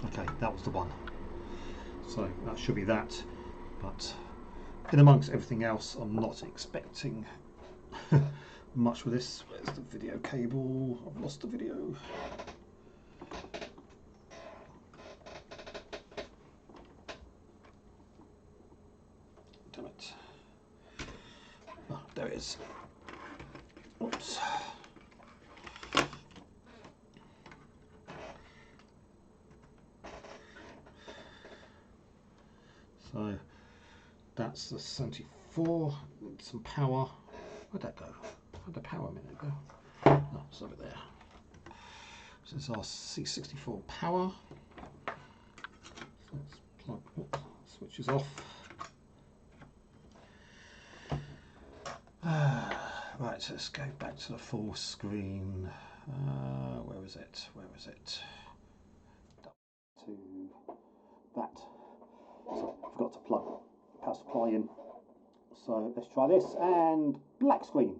Okay, that was the one. So that should be that. But in amongst everything else, I'm not expecting much with this. Where's the video cable? I've lost the video. Damn it. Oh, there it is. Oops. So that's the 74. Some power. Where'd that go? Where'd the power a minute ago? Oh, it's over there. So this is our C64 power. So let's plug. Oops, switches off. Right, so let's go back to the full screen. Where is it? Where is it? To that. So I forgot to plug power supply in. So let's try this, and black screen.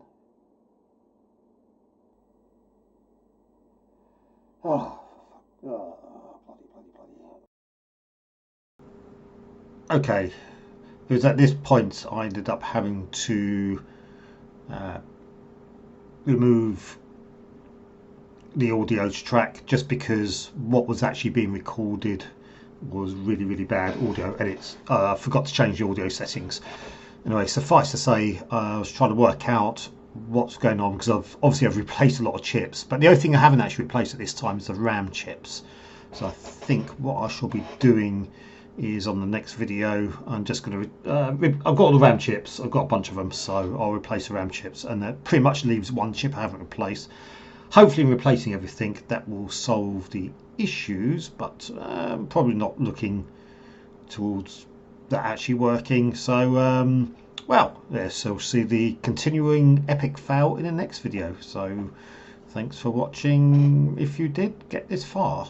Oh, bloody. Okay, it was at this point I ended up having to remove the audio track just because what was actually being recorded was really bad audio edits. I forgot to change the audio settings. Anyway, suffice to say, I was trying to work out what's going on because I've replaced a lot of chips, but the only thing I haven't actually replaced at this time is the RAM chips. So I think what I shall be doing is on the next video, I'm just going to I've got all the RAM chips, I've got a bunch of them, so I'll replace the RAM chips, and that pretty much leaves one chip I haven't replaced. Hopefully in replacing everything that will solve the issues, but probably not looking towards that actually working. So well, yes, so we'll see the continuing epic fail in the next video. So thanks for watching if you did get this far.